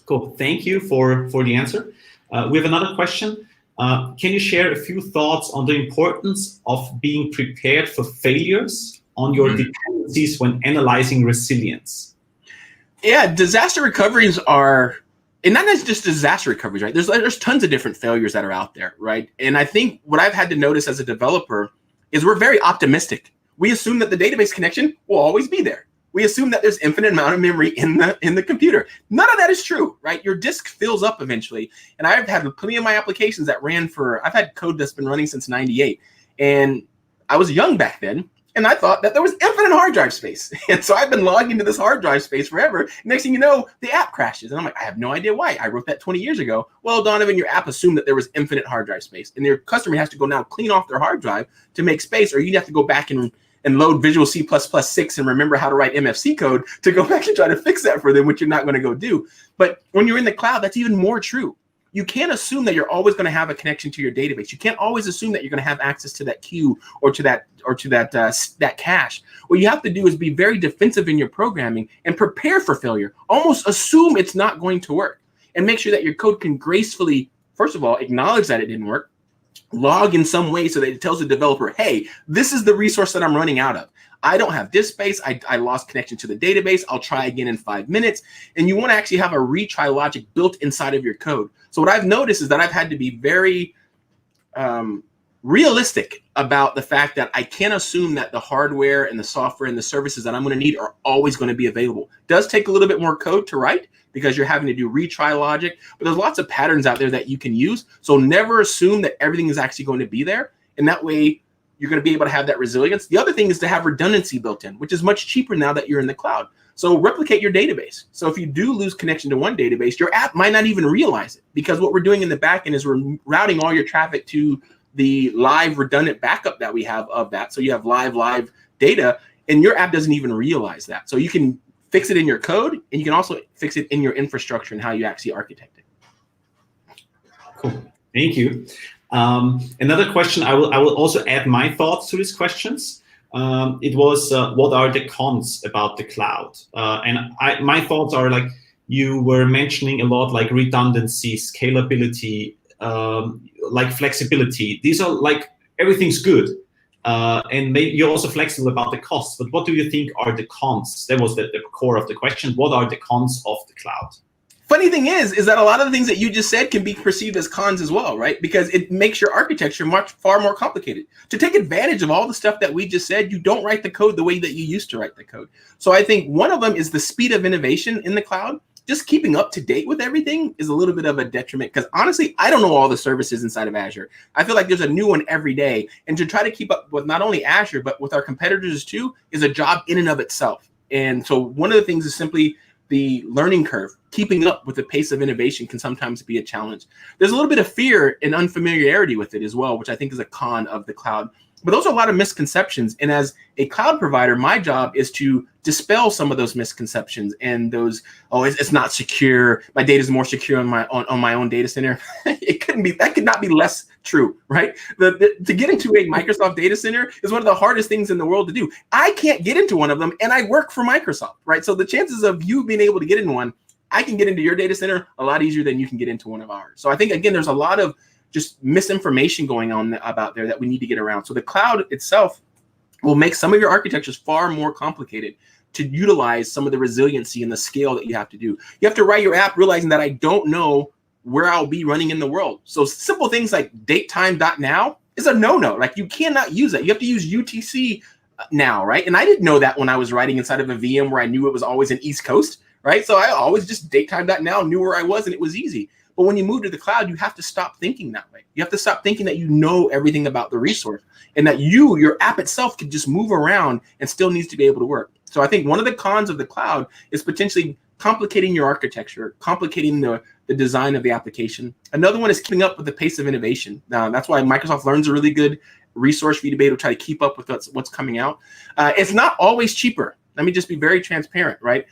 Cool. Thank you for the answer. We have another question. Can you share a few thoughts on the importance of being prepared for failures on your dependencies when analyzing resilience? Yeah, disaster recoveries are, and not just disaster recoveries, right? There's tons of different failures that are out there, right? And I think what I've had to notice as a developer is we're very optimistic. We assume that the database connection will always be there. We assume that there's infinite amount of memory in the computer. None of that is true, right? Your disk fills up eventually. And I've had plenty of my applications that ran I've had code that's been running since 98. And I was young back then, and I thought that there was infinite hard drive space. And so I've been logging into this hard drive space forever. Next thing you know, the app crashes. And I'm like, I have no idea why. I wrote that 20 years ago. Well, Donovan, your app assumed that there was infinite hard drive space. And your customer has to go now clean off their hard drive to make space, or you have to go back and load Visual C++ 6 and remember how to write MFC code to go back and try to fix that for them, which you're not going to go do. But when you're in the cloud, that's even more true. You can't assume that you're always going to have a connection to your database. You can't always assume that you're going to have access to that queue or to that cache. What you have to do is be very defensive in your programming and prepare for failure. Almost assume it's not going to work, and make sure that your code can gracefully, first of all, acknowledge that it didn't work, log in some way so that it tells the developer, hey, this is the resource that I'm running out of. I don't have disk space. I lost connection to the database. I'll try again in 5 minutes. And you want to actually have a retry logic built inside of your code. So what I've noticed is that I've had to be very realistic about the fact that I can't assume that the hardware and the software and the services that I'm going to need are always going to be available. It does take a little bit more code to write because you're having to do retry logic, but there's lots of patterns out there that you can use. So never assume that everything is actually going to be there. And that way you're going to be able to have that resilience. The other thing is to have redundancy built in, which is much cheaper now that you're in the cloud. So replicate your database. So if you do lose connection to one database, your app might not even realize it, because what we're doing in the backend is we're routing all your traffic to the live redundant backup that we have of that. So you have live data, and your app doesn't even realize that. So you can fix it in your code, and you can also fix it in your infrastructure and how you actually architect it. Cool. Thank you. Another question, I will also add my thoughts to these questions. It was, what are the cons about the cloud? And my thoughts are, like you were mentioning a lot, like redundancy, scalability, like flexibility. These are like, everything's good. And maybe you're also flexible about the costs, but what do you think are the cons? That was the core of the question. What are the cons of the cloud? Funny thing is that a lot of the things that you just said can be perceived as cons as well, right? Because it makes your architecture far more complicated. To take advantage of all the stuff that we just said, you don't write the code the way that you used to write the code. So I think one of them is the speed of innovation in the cloud. Just keeping up to date with everything is a little bit of a detriment, because honestly, I don't know all the services inside of Azure. I feel like there's a new one every day. And to try to keep up with not only Azure, but with our competitors too, is a job in and of itself. And so one of the things is simply the learning curve. Keeping up with the pace of innovation can sometimes be a challenge. There's a little bit of fear and unfamiliarity with it as well, which I think is a con of the cloud. But those are a lot of misconceptions. And as a cloud provider, my job is to dispel some of those misconceptions and those, it's not secure. My data is more secure on my own data center. It couldn't be, that could not be less true, right? To get into a Microsoft data center is one of the hardest things in the world to do. I can't get into one of them, and I work for Microsoft, right? So the chances of you being able to get into one, I can get into your data center a lot easier than you can get into one of ours. So I think, again, there's a lot of just misinformation going on about there that we need to get around. So the cloud itself will make some of your architectures far more complicated to utilize some of the resiliency and the scale that you have to do. You have to write your app realizing that I don't know where I'll be running in the world. So simple things like datetime.now is a no-no. Like, you cannot use that. You have to use UTC now, right? And I didn't know that when I was writing inside of a VM where I knew it was always in East Coast, right? So I always just datetime.now knew where I was, and it was easy. But when you move to the cloud, you have to stop thinking that way. You have to stop thinking that you know everything about the resource, and that your app itself can just move around and still needs to be able to work. So I think one of the cons of the cloud is potentially complicating your architecture, complicating the design of the application. Another one is keeping up with the pace of innovation. That's why Microsoft Learn's a really good resource for you to be able to try to keep up with what's coming out. It's not always cheaper. Let me just be very transparent, right?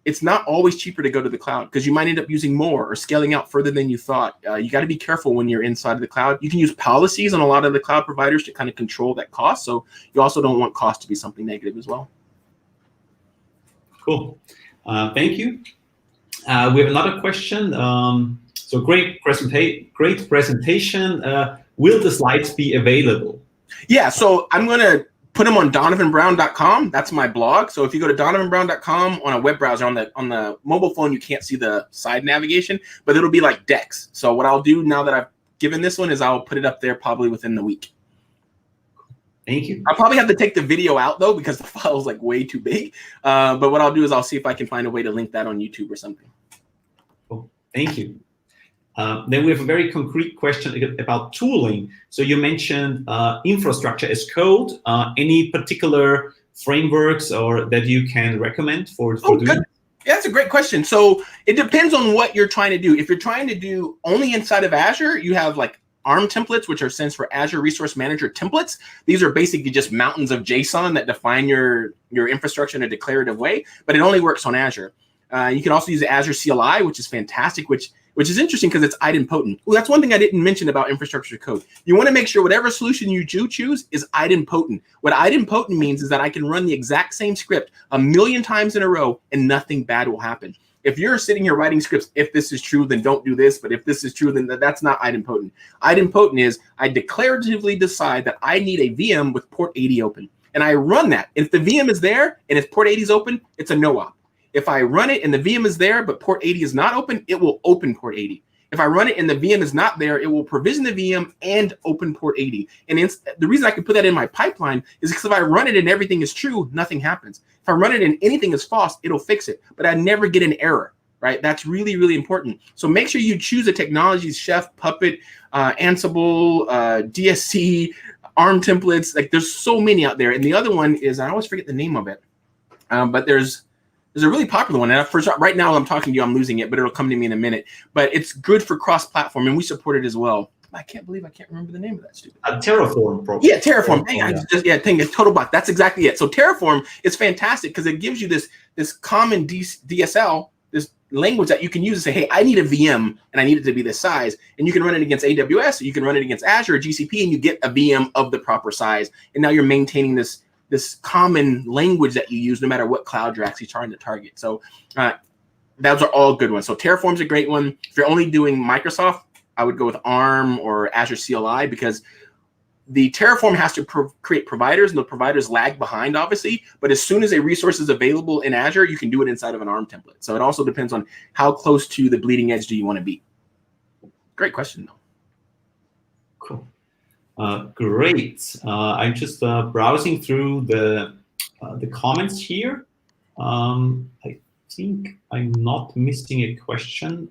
It's not always cheaper to go to the cloud, because you might end up using more or scaling out further than you thought. You got to be careful when you're inside of the cloud. You can use policies on a lot of the cloud providers to kind of control that cost. So you also don't want cost to be something negative as well. Cool. Thank you. We have another question. So great presentation. Will the slides be available? Yeah, so I'm going to put them on donovanbrown.com. That's my blog. So if you go to donovanbrown.com on a web browser, on the mobile phone, you can't see the side navigation, but it'll be like decks. So what I'll do now that I've given this one is I'll put it up there probably within the week. Thank you. I'll probably have to take the video out though, because the file is like way too big. But what I'll do is I'll see if I can find a way to link that on YouTube or something. Cool. Thank you. Then we have a very concrete question about tooling. So you mentioned infrastructure as code. Any particular frameworks or that you can recommend for doing? Good. Yeah, that's a great question. So it depends on what you're trying to do. If you're trying to do only inside of Azure, you have like ARM templates, which are stands for Azure Resource Manager templates. These are basically just mountains of JSON that define your infrastructure in a declarative way, but it only works on Azure. You can also use the Azure CLI, which is fantastic, which is interesting because it's idempotent. Well, that's one thing I didn't mention about infrastructure code. You want to make sure whatever solution you do choose is idempotent. What idempotent means is that I can run the exact same script 1,000,000 times in a row and nothing bad will happen. If you're sitting here writing scripts, if this is true, then don't do this. But if this is true, then that's not idempotent. Idempotent is I declaratively decide that I need a VM with port 80 open. And I run that. If the VM is there and if port 80 is open, it's a no-op. If I run it and the VM is there, but port 80 is not open, it will open port 80. If I run it and the VM is not there, it will provision the VM and open port 80. And the reason I can put that in my pipeline is because if I run it and everything is true, nothing happens. If I run it and anything is false, it'll fix it. But I never get an error, right? That's really, really important. So make sure you choose the technologies, Chef, Puppet, Ansible, DSC, ARM templates. Like there's so many out there. And the other one is, I always forget the name of it, but there's a really popular one. And right now I'm talking to you, I'm losing it, but it'll come to me in a minute. But it's good for cross-platform, and we support it as well. I can't believe I can't remember the name of that stupid. Terraform program. Yeah, Terraform. Dang, it's total bot. That's exactly it. So Terraform is fantastic because it gives you this common DSL, this language that you can use to say, hey, I need a VM and I need it to be this size. And you can run it against AWS, or you can run it against Azure or GCP, and you get a VM of the proper size. And now you're maintaining this common language that you use no matter what cloud you're actually trying to target. So those are all good ones. So Terraform's a great one. If you're only doing Microsoft, I would go with ARM or Azure CLI, because the Terraform has to create providers, and the providers lag behind, obviously. But as soon as a resource is available in Azure, you can do it inside of an ARM template. So it also depends on how close to the bleeding edge do you want to be. Great question, though. Cool. Great. I'm just browsing through the comments here. I think I'm not missing a question.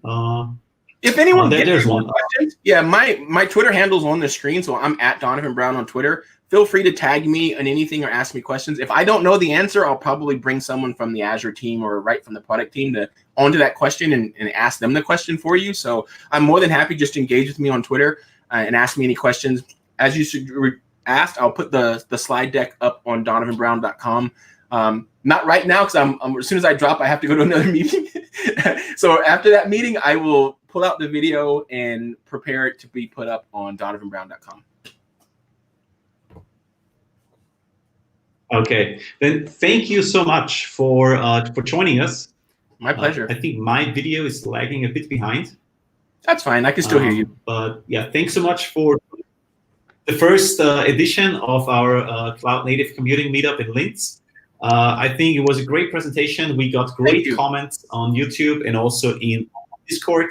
If anyone there's one questions, yeah, my Twitter handle's on the screen, so I'm at Donovan Brown on Twitter. Feel free to tag me on anything or ask me questions. If I don't know the answer, I'll probably bring someone from the Azure team or right from the product team onto that question and ask them the question for you. So I'm more than happy just to engage with me on Twitter and ask me any questions. As you should asked, I'll put the slide deck up on donovanbrown.com. Not right now, because I'm as soon as I drop, I have to go to another meeting. So after that meeting, I will pull out the video and prepare it to be put up on donovanbrown.com. Okay, then thank you so much for joining us. My pleasure. I think my video is lagging a bit behind. That's fine. I can still hear you. But yeah, thanks so much for the first edition of our Cloud Native Computing Meetup in Linz. I think it was a great presentation. We got great comments on YouTube and also in Discord.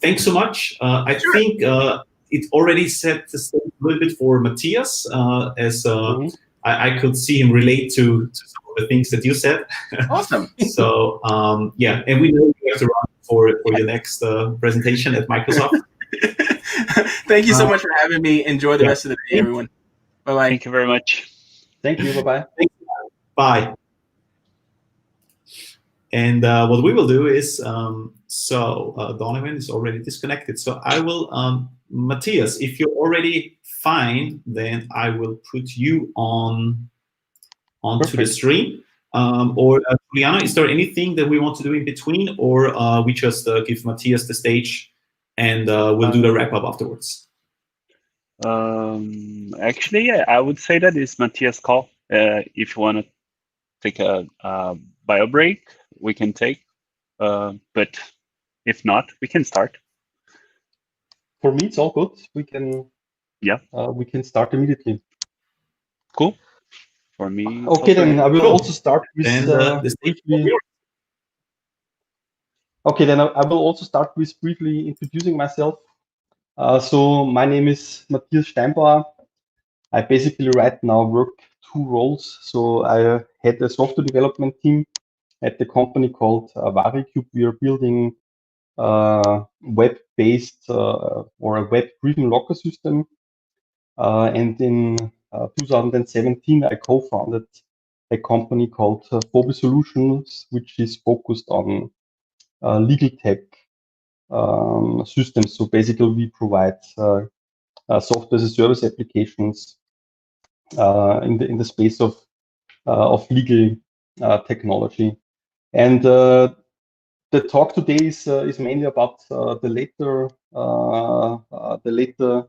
Thanks so much. I think it already set the stage a little bit for Matthias, as I could see him relate to some of the things that you said. Awesome. So yeah, and we know you have to run for your next presentation at Microsoft. Thank you so much for having me. Enjoy the rest of the day, everyone. Bye-bye. Thank you very much. Thank you. Bye-bye. Bye. And what we will do is, Donovan is already disconnected. So I will, Matthias, if you're already fine, then I will put you onto the stream. Or Juliana, is there anything that we want to do in between, or we just give Matthias the stage and we'll do the wrap up afterwards? Actually, yeah, I would say that is Matthias' call. If you want to take a bio break, we can take. But if not, we can start. For me, it's all good. We can. Yeah. We can start immediately. Cool. For me. Okay, then I will also start with. Okay, then I will also start with briefly introducing myself. So my name is Matthias Steinbauer. I basically right now work two roles. So I head a software development team at the company called Varicube. We are building web-based or a web-driven locker system. And in 2017, I co-founded a company called Phobe Solutions, which is focused on legal tech systems. So basically, we provide software as a service applications in the space of legal technology. And the talk today is mainly about the later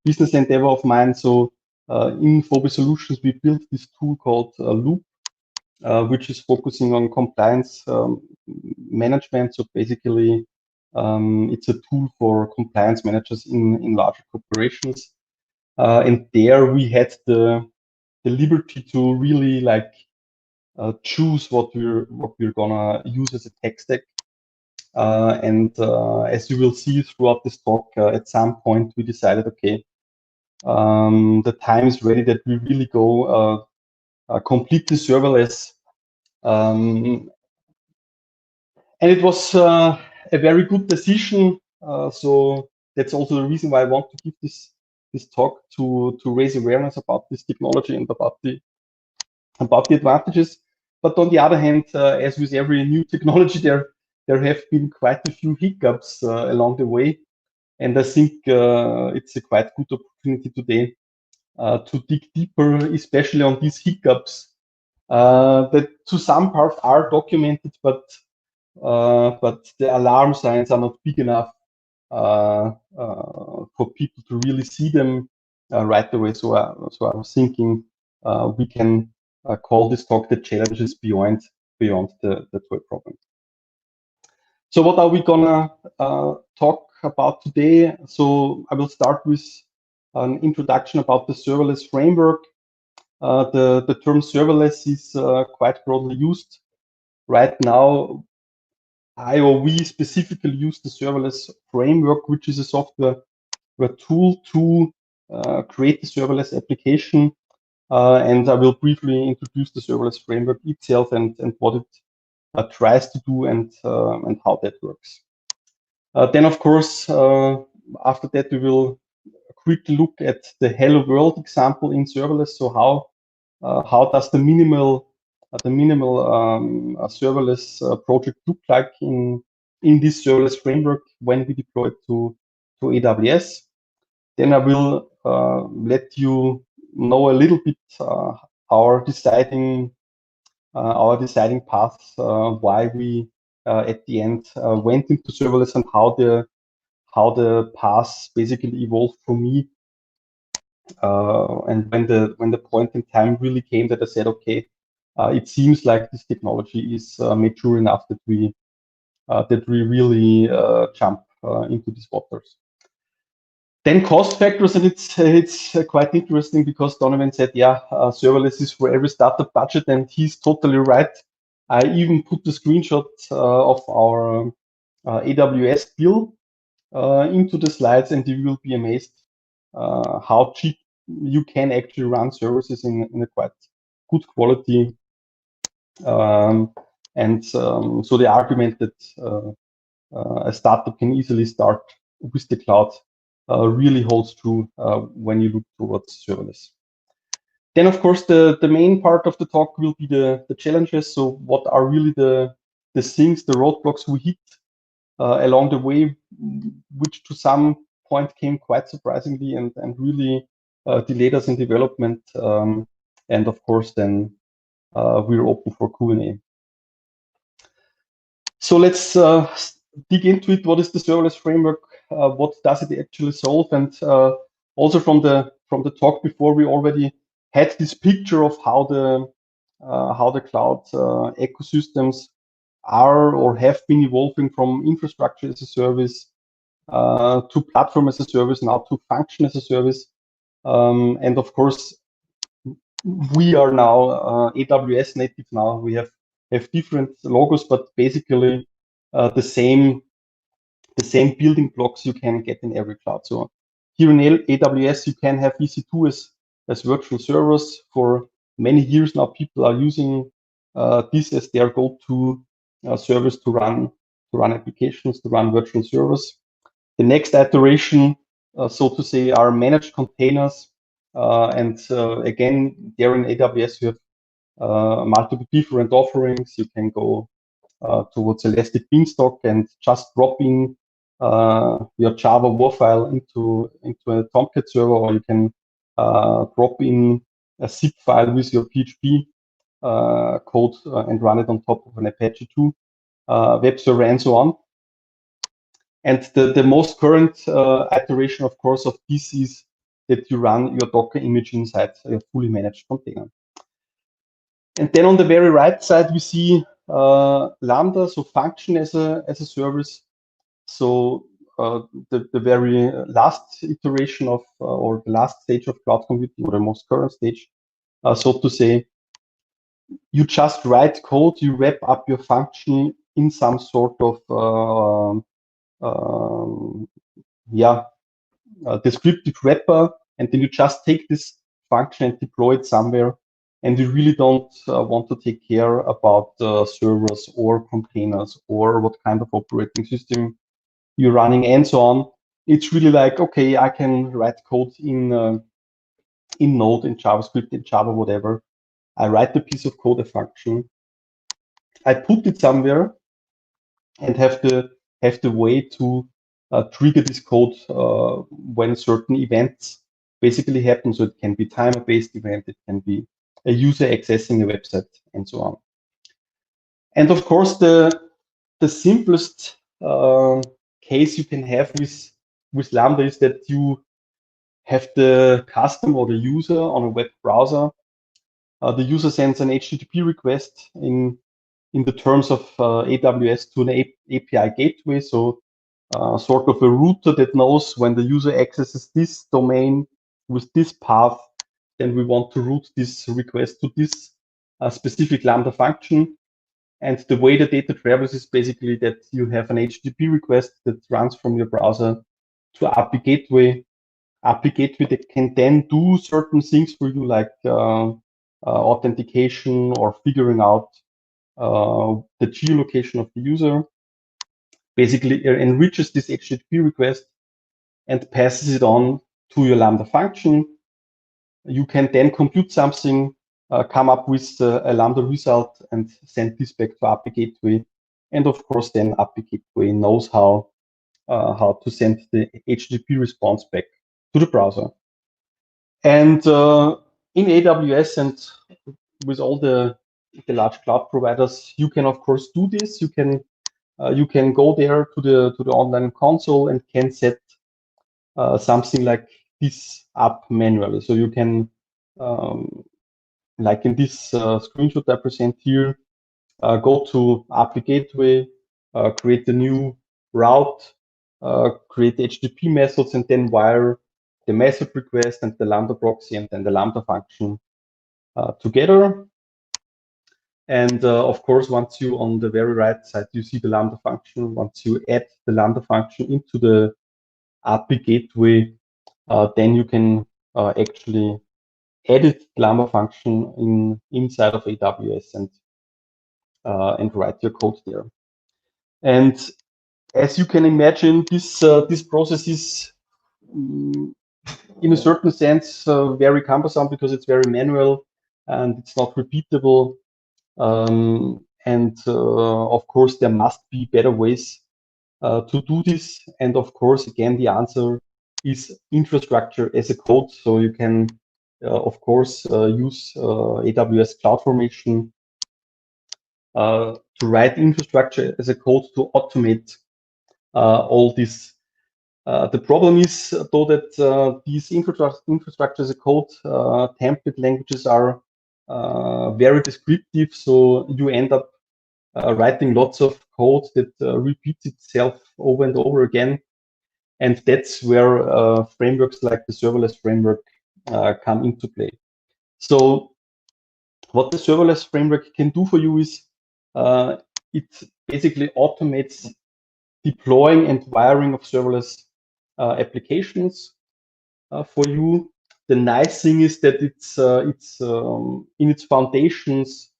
business endeavor of mine. So in Phobe Solutions, we built this tool called Loop, which is focusing on compliance management. So basically, it's a tool for compliance managers in larger corporations. And there we had the liberty to really choose what we're gonna use as a tech stack. And as you will see throughout this talk, at some point we decided, okay, the time is ready that we really go completely serverless. And it was a very good decision. So that's also the reason why I want to give this talk to raise awareness about this technology and about the advantages. But on the other hand, as with every new technology, there have been quite a few hiccups along the way. And I think it's a quite good opportunity today to dig deeper, especially on these hiccups that to some part are documented, but the alarm signs are not big enough for people to really see them right away. So I was thinking we can call this talk the challenges beyond the toy problem. So what are we gonna talk about today? So I will start with an introduction about the serverless framework. The term serverless is quite broadly used. Right now, we specifically use the serverless framework, which is a software tool to create the serverless application. And I will briefly introduce the serverless framework itself and what it tries to do and how that works. Then, of course, after that, we will quickly look at the Hello World example in serverless. So how does the minimal serverless project look like in this serverless framework when we deploy it to AWS? Then I will let you know a little bit our deciding path, why we at the end went into serverless, and how the path basically evolved for me. And when the point in time really came that I said, okay, it seems like this technology is mature enough that we really jump into these waters. Then cost factors, and it's quite interesting because Donovan said, yeah, serverless is for every startup budget, and he's totally right. I even put the screenshot of our AWS bill into the slides, and you will be amazed how cheap you can actually run services in a quite good quality. So the argument that a startup can easily start with the cloud really holds true when you look towards serverless. Then, of course, the main part of the talk will be the challenges. So what are really the things, the roadblocks we hit along the way, which to some point came quite surprisingly and really delayed us in development. And of course, then we're open for Q&A. So let's dig into it. What is the serverless framework? What does it actually solve? And also from the talk before, we already had this picture of how the cloud ecosystems are or have been evolving from infrastructure as a service to platform as a service, now to function as a service. And of course, we are now AWS native now. We have different logos, but basically the same building blocks you can get in every cloud. So here in AWS, you can have EC2 as virtual servers. For many years now, people are using this as their go-to service to run applications, to run virtual servers. The next iteration, so to say, are managed containers. And again, there in AWS, you have multiple different offerings. You can go towards Elastic Beanstalk and just drop in your Java WAR file into a Tomcat server, or you can drop in a zip file with your PHP code and run it on top of an Apache 2 web server, and so on. And the most current iteration, of course, of this is that you run your Docker image inside a fully managed container. And then on the very right side, we see Lambda, so function as a service. So the very last iteration of, or the last stage of cloud computing, or the most current stage, so to say, you just write code, you wrap up your function in some sort of descriptive wrapper, and then you just take this function and deploy it somewhere. And you really don't want to take care about servers or containers or what kind of operating system you're running and so on. It's really like, okay, I can write code in Node, in JavaScript, in Java, whatever. I write a piece of code, a function. I put it somewhere and have the way to trigger this code when certain events basically happen. So it can be timer-based event, it can be a user accessing a website, and so on. And of course, the simplest case you can have with Lambda is that you have the customer or the user on a web browser. The user sends an HTTP request in the terms of AWS to an API gateway. So sort of a router that knows when the user accesses this domain with this path, then we want to route this request to this specific Lambda function. And the way the data travels is basically that you have an HTTP request that runs from your browser to API gateway. API gateway that can then do certain things for you, like authentication or figuring out the geolocation of the user. Basically, it enriches this HTTP request and passes it on to your Lambda function. You can then compute something, come up with a Lambda result, and send this back to API gateway. And of course, then API gateway knows how to send the HTTP response back to the browser. And in AWS and with all the large cloud providers, you can of course do this. You can go there to the online console and can set something like this up manually. So you can, like in this screenshot I present here, go to API Gateway, create a new route, create HTTP methods, and then wire the method request and the Lambda proxy and then the Lambda function together. And of course, once you on the very right side, you see the Lambda function. Once you add the Lambda function into the API Gateway, then you can actually edit the Lambda function inside of AWS and write your code there. And as you can imagine, this process is, in a certain sense, very cumbersome because it's very manual and it's not repeatable. And of course, there must be better ways to do this. And of course, again, the answer is infrastructure as a code. So you can, of course, use AWS CloudFormation to write infrastructure as a code to automate all this. The problem is, though, that these infrastructure as a code template languages are very descriptive. So you end up writing lots of code that repeats itself over and over again. And that's where frameworks like the serverless framework come into play. So what the serverless framework can do for you is it basically automates deploying and wiring of serverless applications for you. The nice thing is that it's in its foundations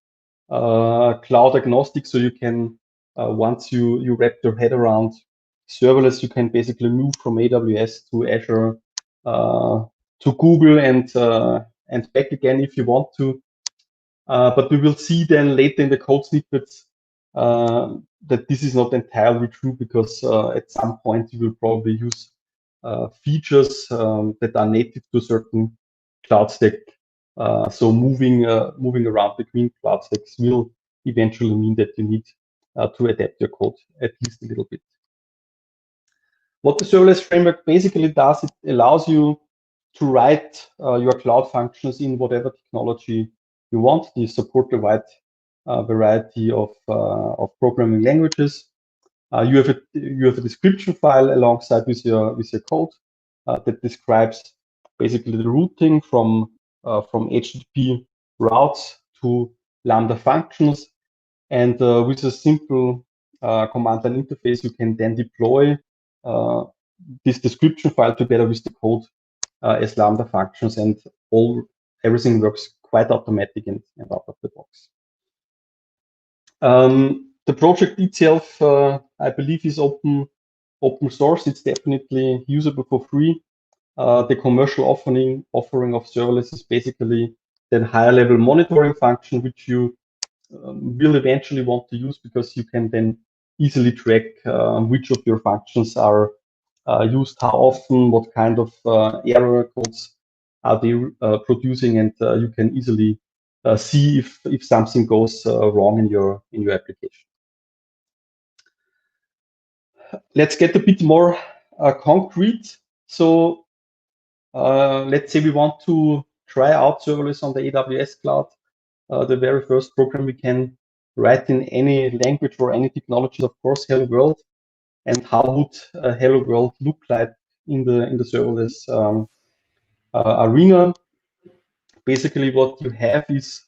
cloud agnostic, so you can once you wrap your head around serverless, you can basically move from AWS to Azure to Google and back again if you want to. But we will see then later in the code snippets that this is not entirely true, because at some point you will probably use features that are native to a certain cloud stack. So moving around between cloud stacks will eventually mean that you need to adapt your code at least a little bit. What the serverless framework basically does, it allows you to write your cloud functions in whatever technology you want. You support a wide variety of programming languages. You have a description file alongside with your code that describes basically the routing from HTTP routes to Lambda functions, and with a simple command line interface, you can then deploy this description file together with the code as Lambda functions, and everything works quite automatic and out of the box. The project itself, I believe, is open source. It's definitely usable for free. The commercial offering of serverless is basically that higher level monitoring function, which you will eventually want to use, because you can then easily track which of your functions are used, how often, what kind of error codes are they producing, and you can easily see if something goes wrong in your application. Let's get a bit more concrete. So let's say we want to try out serverless on the AWS cloud. The very first program we can write in any language or any technology, of course, Hello World. And how would Hello World look like in the serverless arena? Basically, what you have is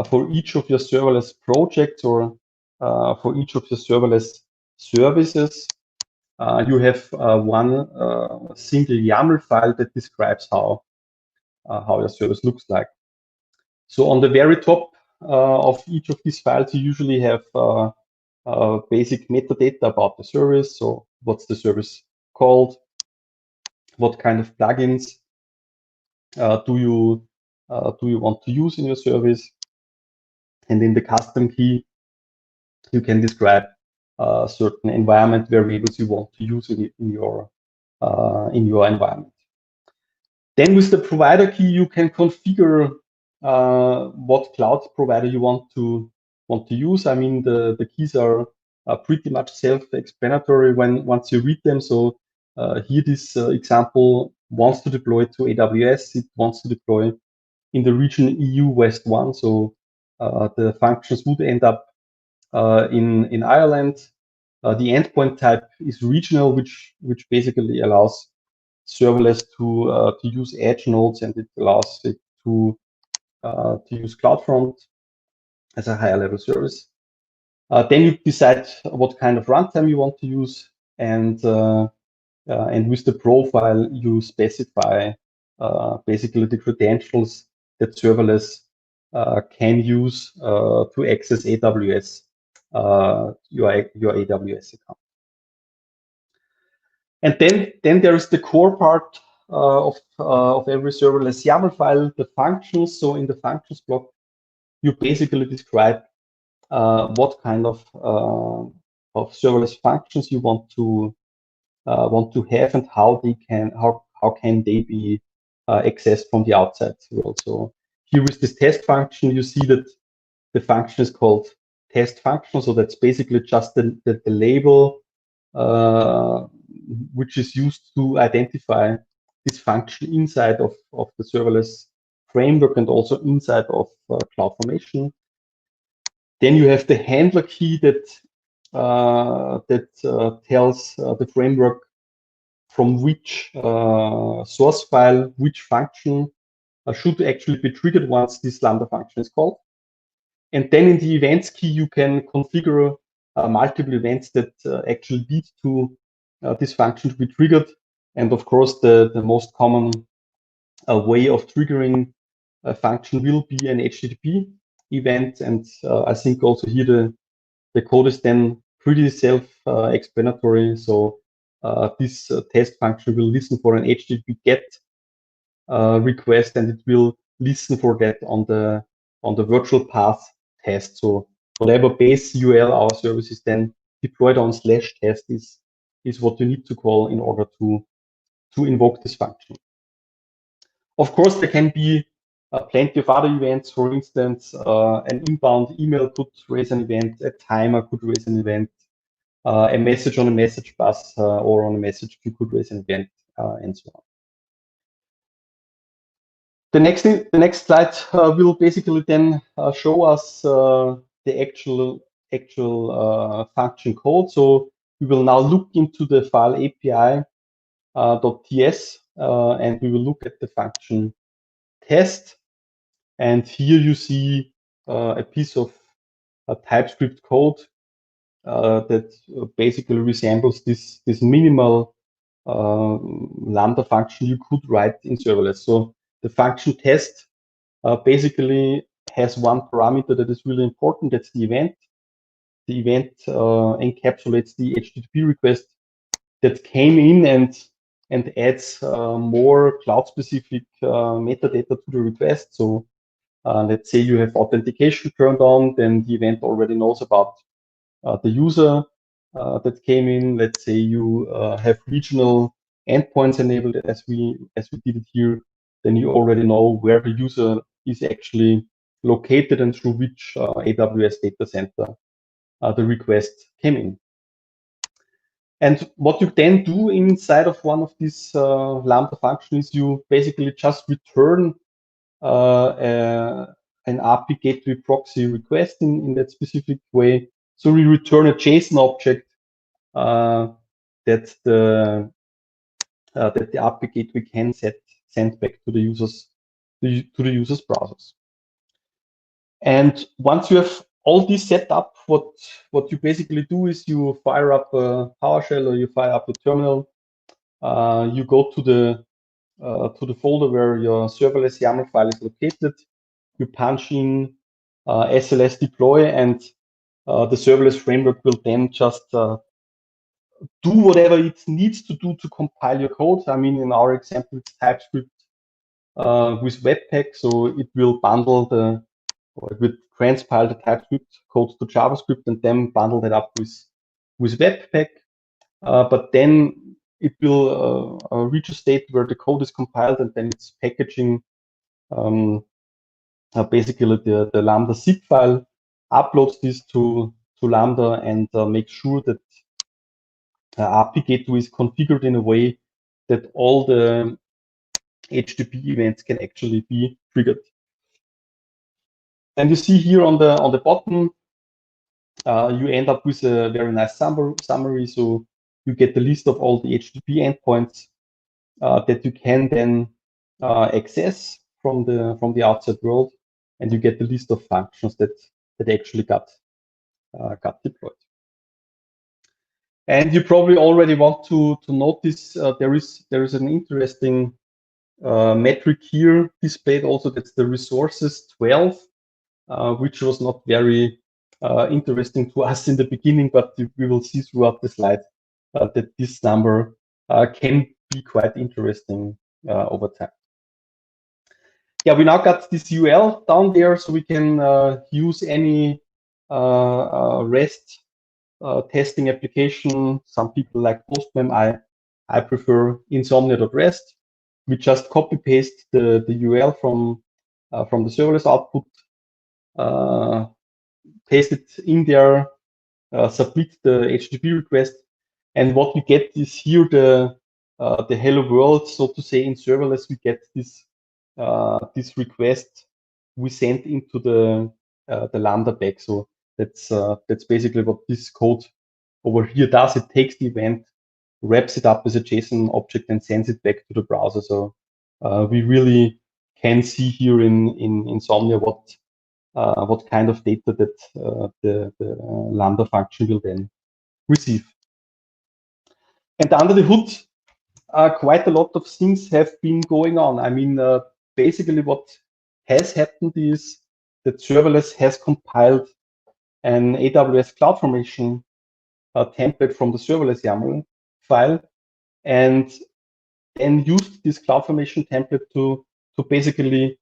for each of your serverless projects or for each of your serverless services, you have one single YAML file that describes how your service looks like. So on the very top of each of these files, you usually have basic metadata about the service. So what's the service called? What kind of plugins do you want to use in your service? And in the custom key, you can describe certain environment variables you want to use in your environment. Then with the provider key, you can configure what cloud provider you want to use. I mean, the keys are pretty much self-explanatory once you read them. So here, this example wants to deploy to AWS. It wants to deploy in the region EU West 1. So the functions would end up in Ireland. The endpoint type is regional, which basically allows serverless to use edge nodes, and it allows it to use CloudFront as a higher level service. Then you decide what kind of runtime you want to use, and with the profile you specify basically the credentials that serverless can use to access AWS, your AWS account. And then there is the core part of every serverless YAML file, the functions. So in the functions block, you basically describe what kind of serverless functions you want to have, and how can they be accessed from the outside world. So here with this test function, you see that the function is called test function. So that's basically just the label which is used to identify this function inside of the serverless framework and also inside of CloudFormation. Then you have the handler key that tells the framework from which source file, which function should actually be triggered once this Lambda function is called. And then in the events key, you can configure multiple events that actually lead to this function to be triggered. And of course, the most common way of triggering a function will be an HTTP event. And I think also here the code is then pretty self-explanatory. So this test function will listen for an HTTP GET request, and it will listen for that on the virtual path test. So whatever base URL our service is then deployed on /test is what you need to call in order to invoke this function. Of course, there can be plenty of other events. For instance, an inbound email could raise an event, a timer could raise an event, a message on a message bus or on a message queue could raise an event, and so on. The next slide will basically then show us the actual function code. So we will now look into the file API .ts and we will look at the function test. And here you see a piece of TypeScript code that basically resembles this minimal Lambda function you could write in serverless. So the function test basically has one parameter that is really important. That's the event. The event encapsulates the HTTP request that came in and adds more cloud-specific metadata to the request. So let's say you have authentication turned on, then the event already knows about the user that came in. Let's say you have regional endpoints enabled as we did it here, then you already know where the user is actually located and through which AWS data center the request came in. And what you then do inside of one of these Lambda functions is you basically just return an API gateway proxy request in that specific way. So we return a JSON object that the API gateway can send back to the user's browsers. And once you have all this set up, what you basically do is you fire up a PowerShell or you fire up a terminal. You go to the folder where your serverless YAML file is located. You punch in SLS deploy, and the serverless framework will then just do whatever it needs to do to compile your code. I mean, in our example, it's TypeScript with Webpack, so it will bundle or it will transpile the TypeScript code to JavaScript and then bundle that up with Webpack. But then it will reach a state where the code is compiled, and then it's packaging basically the Lambda zip file, uploads this to Lambda, and makes sure that API gateway is configured in a way that all the HTTP events can actually be triggered. And you see here on the bottom, you end up with a very nice summary. So you get the list of all the HTTP endpoints that you can then access from the outside world, and you get the list of functions that actually got deployed. And you probably already want to notice there is an interesting metric here displayed also. That's the resources 12, which was not very interesting to us in the beginning, but we will see throughout the slide that this number can be quite interesting over time. Yeah, we now got this UL down there, so we can use any REST testing application. Some people like Postman. I prefer insomnia.rest. We just copy paste the UL from the serverless output, paste it in there, submit the HTTP request, and what we get is here the hello world, so to say. In serverless, we get this request we sent into the Lambda back. So that's basically what this code over here does. It takes the event, wraps it up as a JSON object, and sends it back to the browser. So we really can see here in Insomnia what kind of data that the Lambda function will then receive. And under the hood, quite a lot of things have been going on. I mean, basically what has happened is that serverless has compiled an AWS CloudFormation template from the serverless YAML file, and then used this CloudFormation template to basically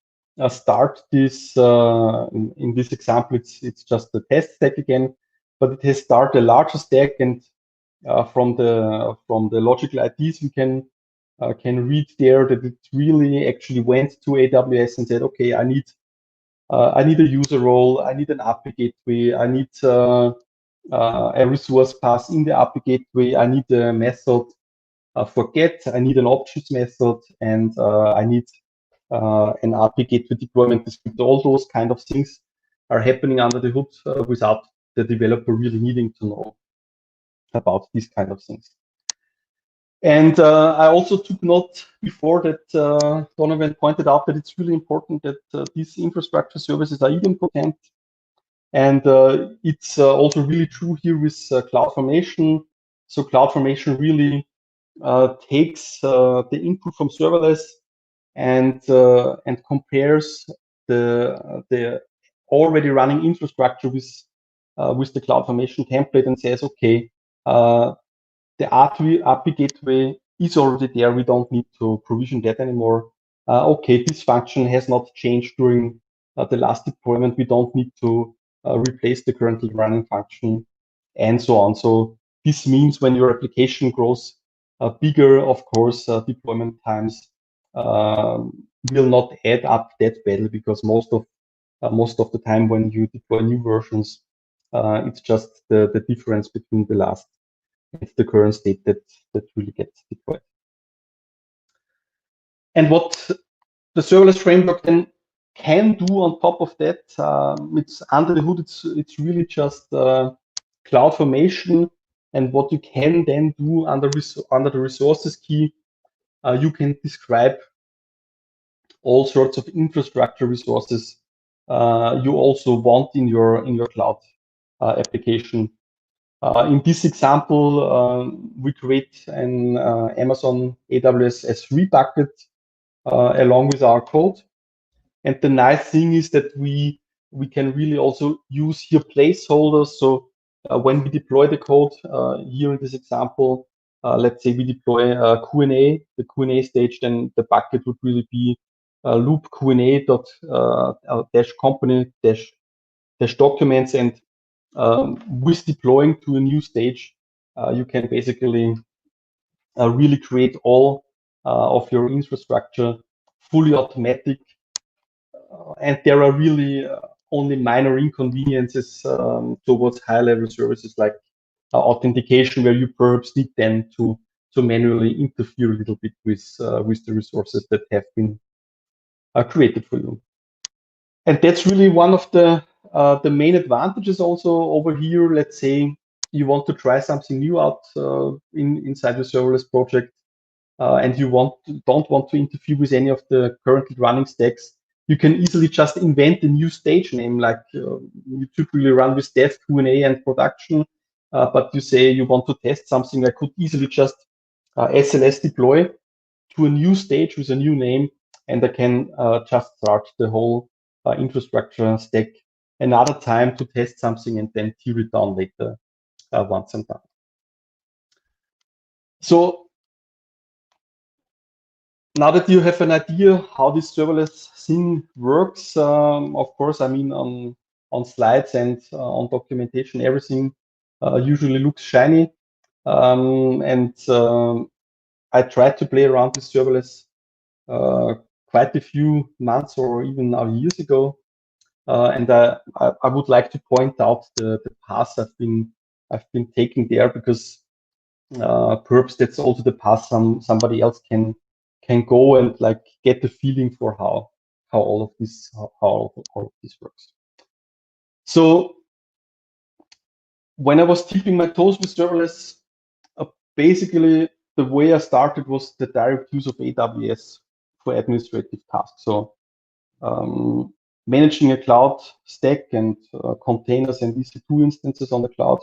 start this. In this example, it's just the test stack again, but it has started a larger stack, and from the logical IDs we can read there that it really actually went to AWS and said, okay, I need a user role, I need an API gateway, I need a resource pass in the API gateway, I need a method for get, I need an options method, and I need an API gateway deployment script. All those kind of things are happening under the hood without the developer really needing to know about these kind of things. And I also took note before that Donovan pointed out that it's really important that these infrastructure services are idempotent. And it's also really true here with CloudFormation. So CloudFormation really takes the input from serverless and compares the already running infrastructure with the CloudFormation template and says, okay, the API gateway is already there. We don't need to provision that anymore. Okay, this function has not changed during the last deployment. We don't need to replace the currently running function, and so on. So this means when your application grows bigger, of course, deployment times will not add up that badly, because most of the time when you deploy new versions, it's just the difference between the last and the current state that really gets deployed. And what the serverless framework then can do on top of that, it's under the hood. It's really just CloudFormation, and what you can then do under the resources key, you can describe all sorts of infrastructure resources you also want in your cloud application. In this example, we create an Amazon AWS S3 bucket along with our code. And the nice thing is that we can really also use here placeholders. So when we deploy the code here in this example, let's say we deploy Q&A, the Q&A stage, then the bucket would really be loop Q&A dot dash company dash documents. And with deploying to a new stage, you can basically really create all of your infrastructure fully automatic, and there are really only minor inconveniences towards high-level services like authentication, where you perhaps need then to manually interfere a little bit with the resources that have been created for you. And that's really one of the main advantages also over here. Let's say you want to try something new out inside your serverless project, and you don't want to interfere with any of the currently running stacks. You can easily just invent a new stage name, like you typically run with dev, Q&A, and production. But you say you want to test something, I could easily just SLS deploy to a new stage with a new name, and I can just start the whole infrastructure stack another time to test something and then tear it down later once I'm done. So now that you have an idea how this serverless thing works, of course, I mean, on slides and on documentation, everything usually looks shiny. I tried to play around with serverless quite a few months or even now years ago. And I would like to point out the path I've been taking there, because perhaps that's also the path somebody else can go and like get the feeling for how all of this works. So when I was tipping my toes with serverless, basically the way I started was the direct use of AWS for administrative tasks. So managing a cloud stack and containers and EC2 instances on the cloud.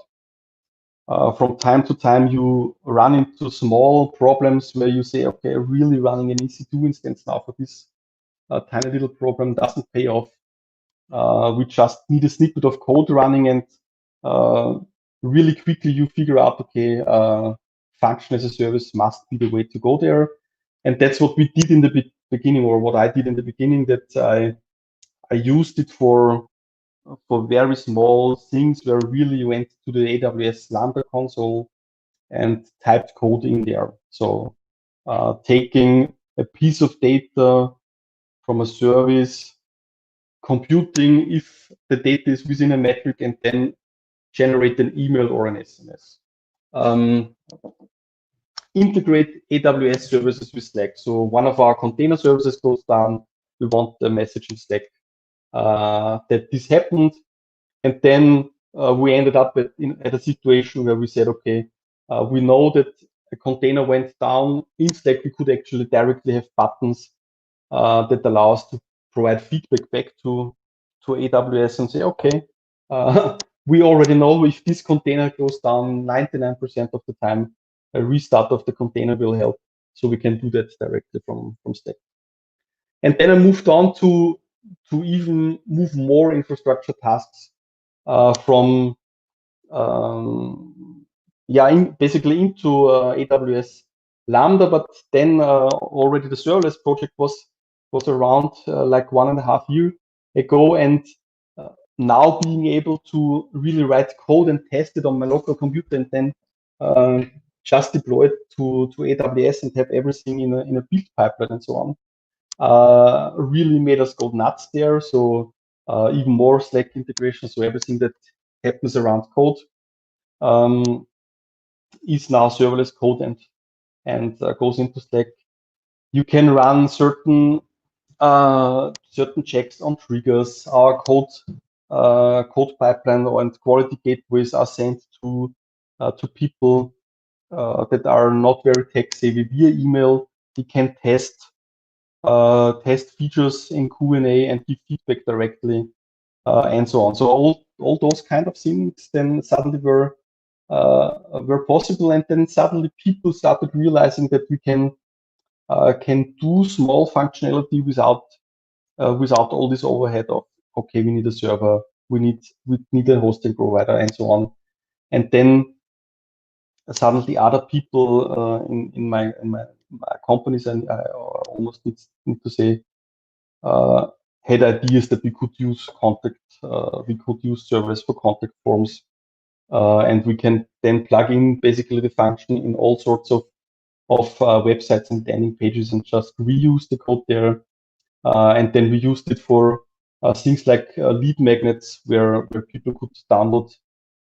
From time to time, you run into small problems where you say, okay, really running an EC2 instance now for this tiny little problem doesn't pay off. We just need a snippet of code running, and really quickly you figure out, okay, function as a service must be the way to go there. And that's what we did in the beginning, or what I did in the beginning, that I used it for very small things, where really went to the AWS Lambda console and typed code in there. So taking a piece of data from a service, computing if the data is within a metric, and then generate an email or an SMS. Integrate AWS services with Slack. So one of our container services goes down, we want the message in Slack that this happened. And then we ended up at a situation where we said, okay, we know that a container went down. In Slack, we could actually directly have buttons that allow us to provide feedback back to AWS and say, okay, we already know if this container goes down 99% of the time, a restart of the container will help. So we can do that directly from Slack. And then I moved on to even move more infrastructure tasks from basically into AWS Lambda, but then already the serverless project was around like 1.5 years ago, and now being able to really write code and test it on my local computer, and then just deploy it to AWS and have everything in a build pipeline and so on, really made us go nuts there. So even more Slack integration, so everything that happens around code is now serverless code and goes into Slack. You can run certain checks on triggers. Our code pipeline and quality gateways are sent to people that are not very tech savvy via email. We can test features in Q&A and give feedback directly, and so on. So all those kind of things then suddenly were possible, and then suddenly people started realizing that we can do small functionality without all this overhead of, okay, we need a server, we need a hosting provider, and so on. And then suddenly other people in my companies, and I almost need to say, had ideas that we could use serverless for contact forms, and we can then plug in basically the function in all sorts of of websites and landing pages and just reuse the code there. And then we used it for things like lead magnets, where people could download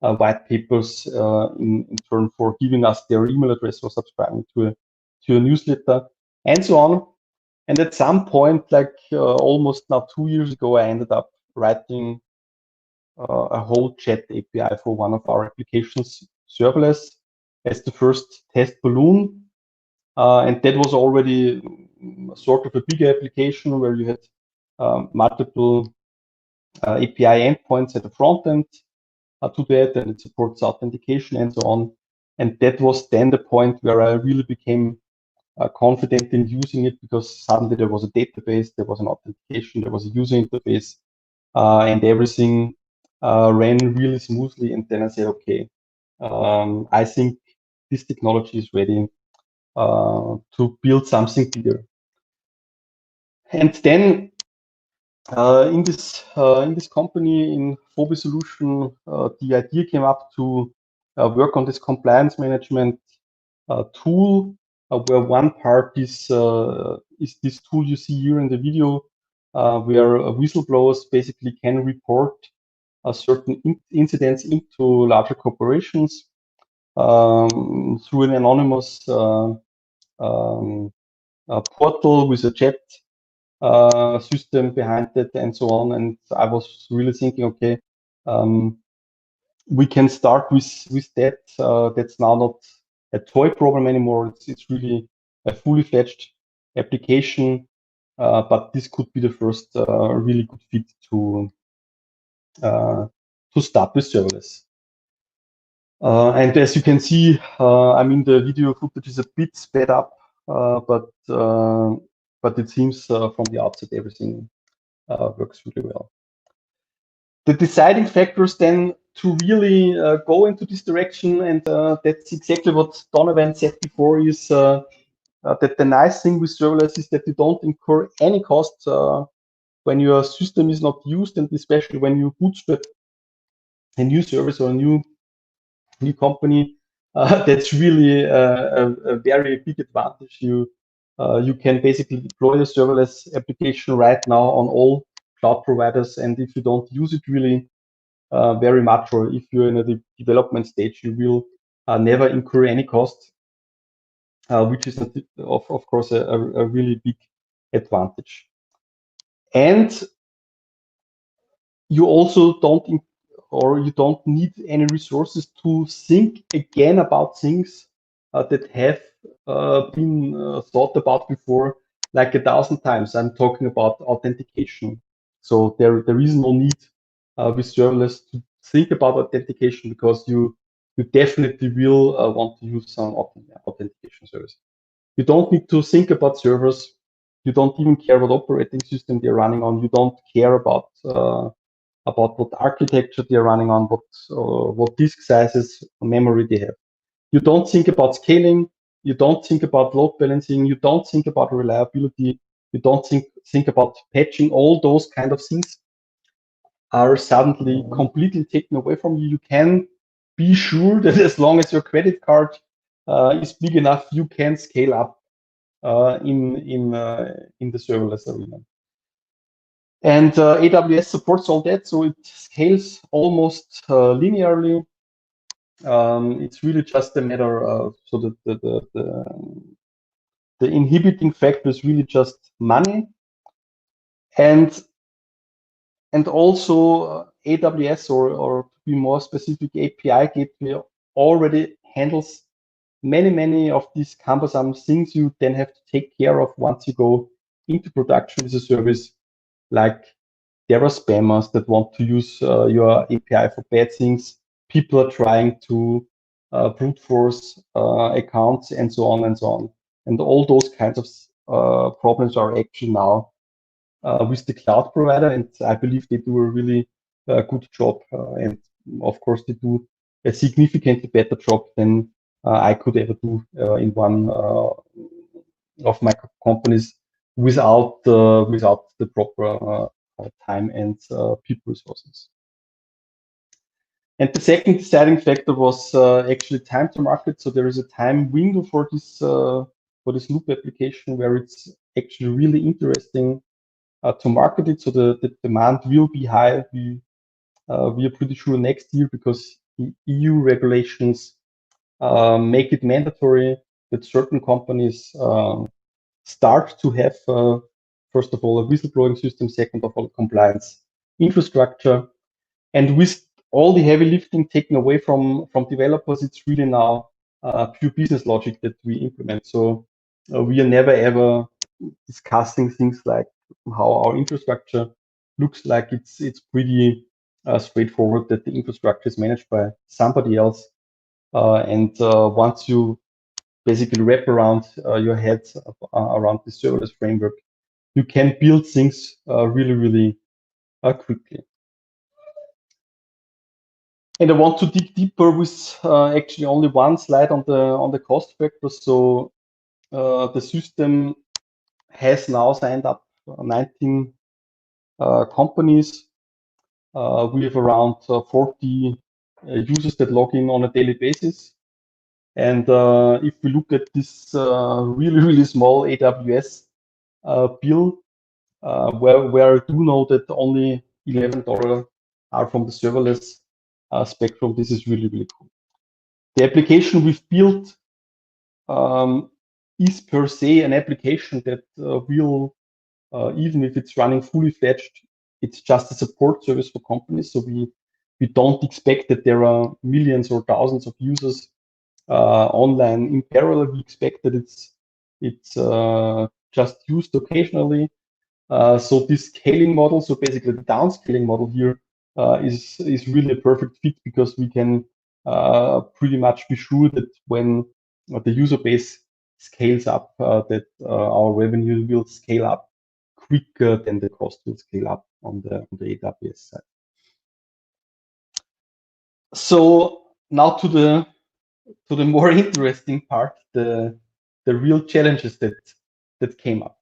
white papers in turn for giving us their email address or subscribing to a newsletter, and so on. And at some point, like almost now 2 years ago, I ended up writing a whole chat API for one of our applications, Serverless, as the first test balloon. And that was already sort of a bigger application where you had multiple API endpoints at the front end to that, and it supports authentication and so on. And that was then the point where I really became confident in using it, because suddenly there was a database, there was an authentication, there was a user interface, and everything ran really smoothly. And then I said, okay, I think this technology is ready to build something bigger. And then in this company, in Phobe Solution, the idea came up to work on this compliance management tool, where one part is this tool you see here in the video, where whistleblowers basically can report certain incidents into larger corporations through an anonymous portal with a chat system behind it and so on. And I was really thinking, okay, we can start with that. That's now not a toy problem anymore. It's really a fully fledged application, but this could be the first really good fit to start with serverless. And as you can see, I mean, the video footage is a bit sped up, but it seems from the outset everything works really well. The deciding factors then to really go into this direction, and that's exactly what Donovan said before, is that the nice thing with serverless is that you don't incur any costs when your system is not used, and especially when you bootstrap a new service or a new company. That's really a very big advantage. You can basically deploy a serverless application right now on all cloud providers, and if you don't use it really very much, or if you're in a development stage, you will never incur any cost, which is of course a really big advantage. And you also don't need any resources to think again about things that have been thought about before like 1,000 times. I'm talking about authentication. So there is no need with serverless to think about authentication, because you definitely will want to use some authentication service. You don't need to think about servers. You don't even care what operating system they're running on. You don't care about what architecture they're running on, what disk sizes, memory they have. You don't think about scaling. You don't think about load balancing. You don't think about reliability. You don't think about patching. All those kind of things are suddenly completely taken away from you. You can be sure that as long as your credit card is big enough, you can scale up in the serverless arena. And AWS supports all that, so it scales almost linearly. It's really just a matter of, so the inhibiting factor is really just money, and also AWS, or to be more specific, API Gateway already handles many of these cumbersome things you then have to take care of once you go into production as a service. Like, there are spammers that want to use your API for bad things. People are trying to brute force accounts and so on and so on. And all those kinds of problems are actually now with the cloud provider, and I believe they do a really good job. And of course, they do a significantly better job than I could ever do in one of my companies without the proper time and people resources. And the second deciding factor was actually time to market. So there is a time window for this this loop application, where it's actually really interesting to market it. So the demand will be high. We are pretty sure next year, because the EU regulations make it mandatory that certain companies start to have, first of all, a whistleblowing system, second of all, compliance infrastructure. And with all the heavy lifting taken away from developers, it's really now pure business logic that we implement. So we are never ever discussing things like how our infrastructure looks like. It's pretty straightforward that the infrastructure is managed by somebody else. And once you basically wrap around your head around the serverless framework, you can build things really, really quickly. And I want to dig deeper with actually only one slide on the cost factor. So the system has now signed up 19 companies. We have around 40 users that log in on a daily basis. And if we look at this really, really small AWS bill, where I do know that only $11 are from the serverless spectrum, this is really, really cool. The application we've built is per se an application that will, even if it's running fully fledged, it's just a support service for companies. So we don't expect that there are millions or thousands of users online in parallel. We expect that it's just used occasionally. So this scaling model, so basically the downscaling model here, is really a perfect fit, because we can pretty much be sure that when the user base scales up, that our revenue will scale up quicker than the cost will scale up on the AWS side. So now to the more interesting part, the real challenges that came up.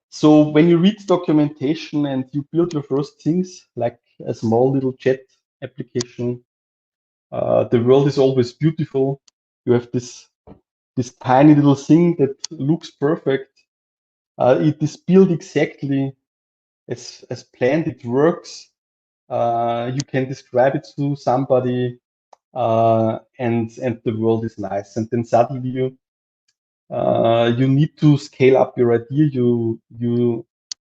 So when you read documentation and you build your first things, like a small little chat application, the world is always beautiful. You have this tiny little thing that looks perfect. It is built exactly as planned. It works. You can describe it to somebody, and the world is nice. And then suddenly you need to scale up your idea. You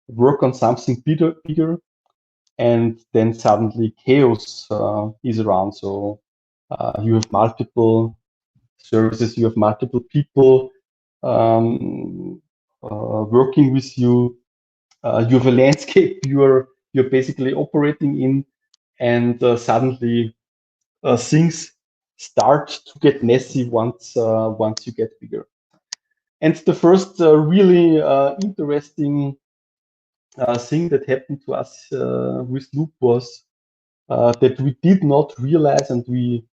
work on something bigger, and then suddenly chaos is around. So you have multiple services, you have multiple people working with you. You have a landscape you're basically operating in, and suddenly things start to get messy once you get bigger. And the first really interesting thing that happened to us with Loop was that we did not realize, and we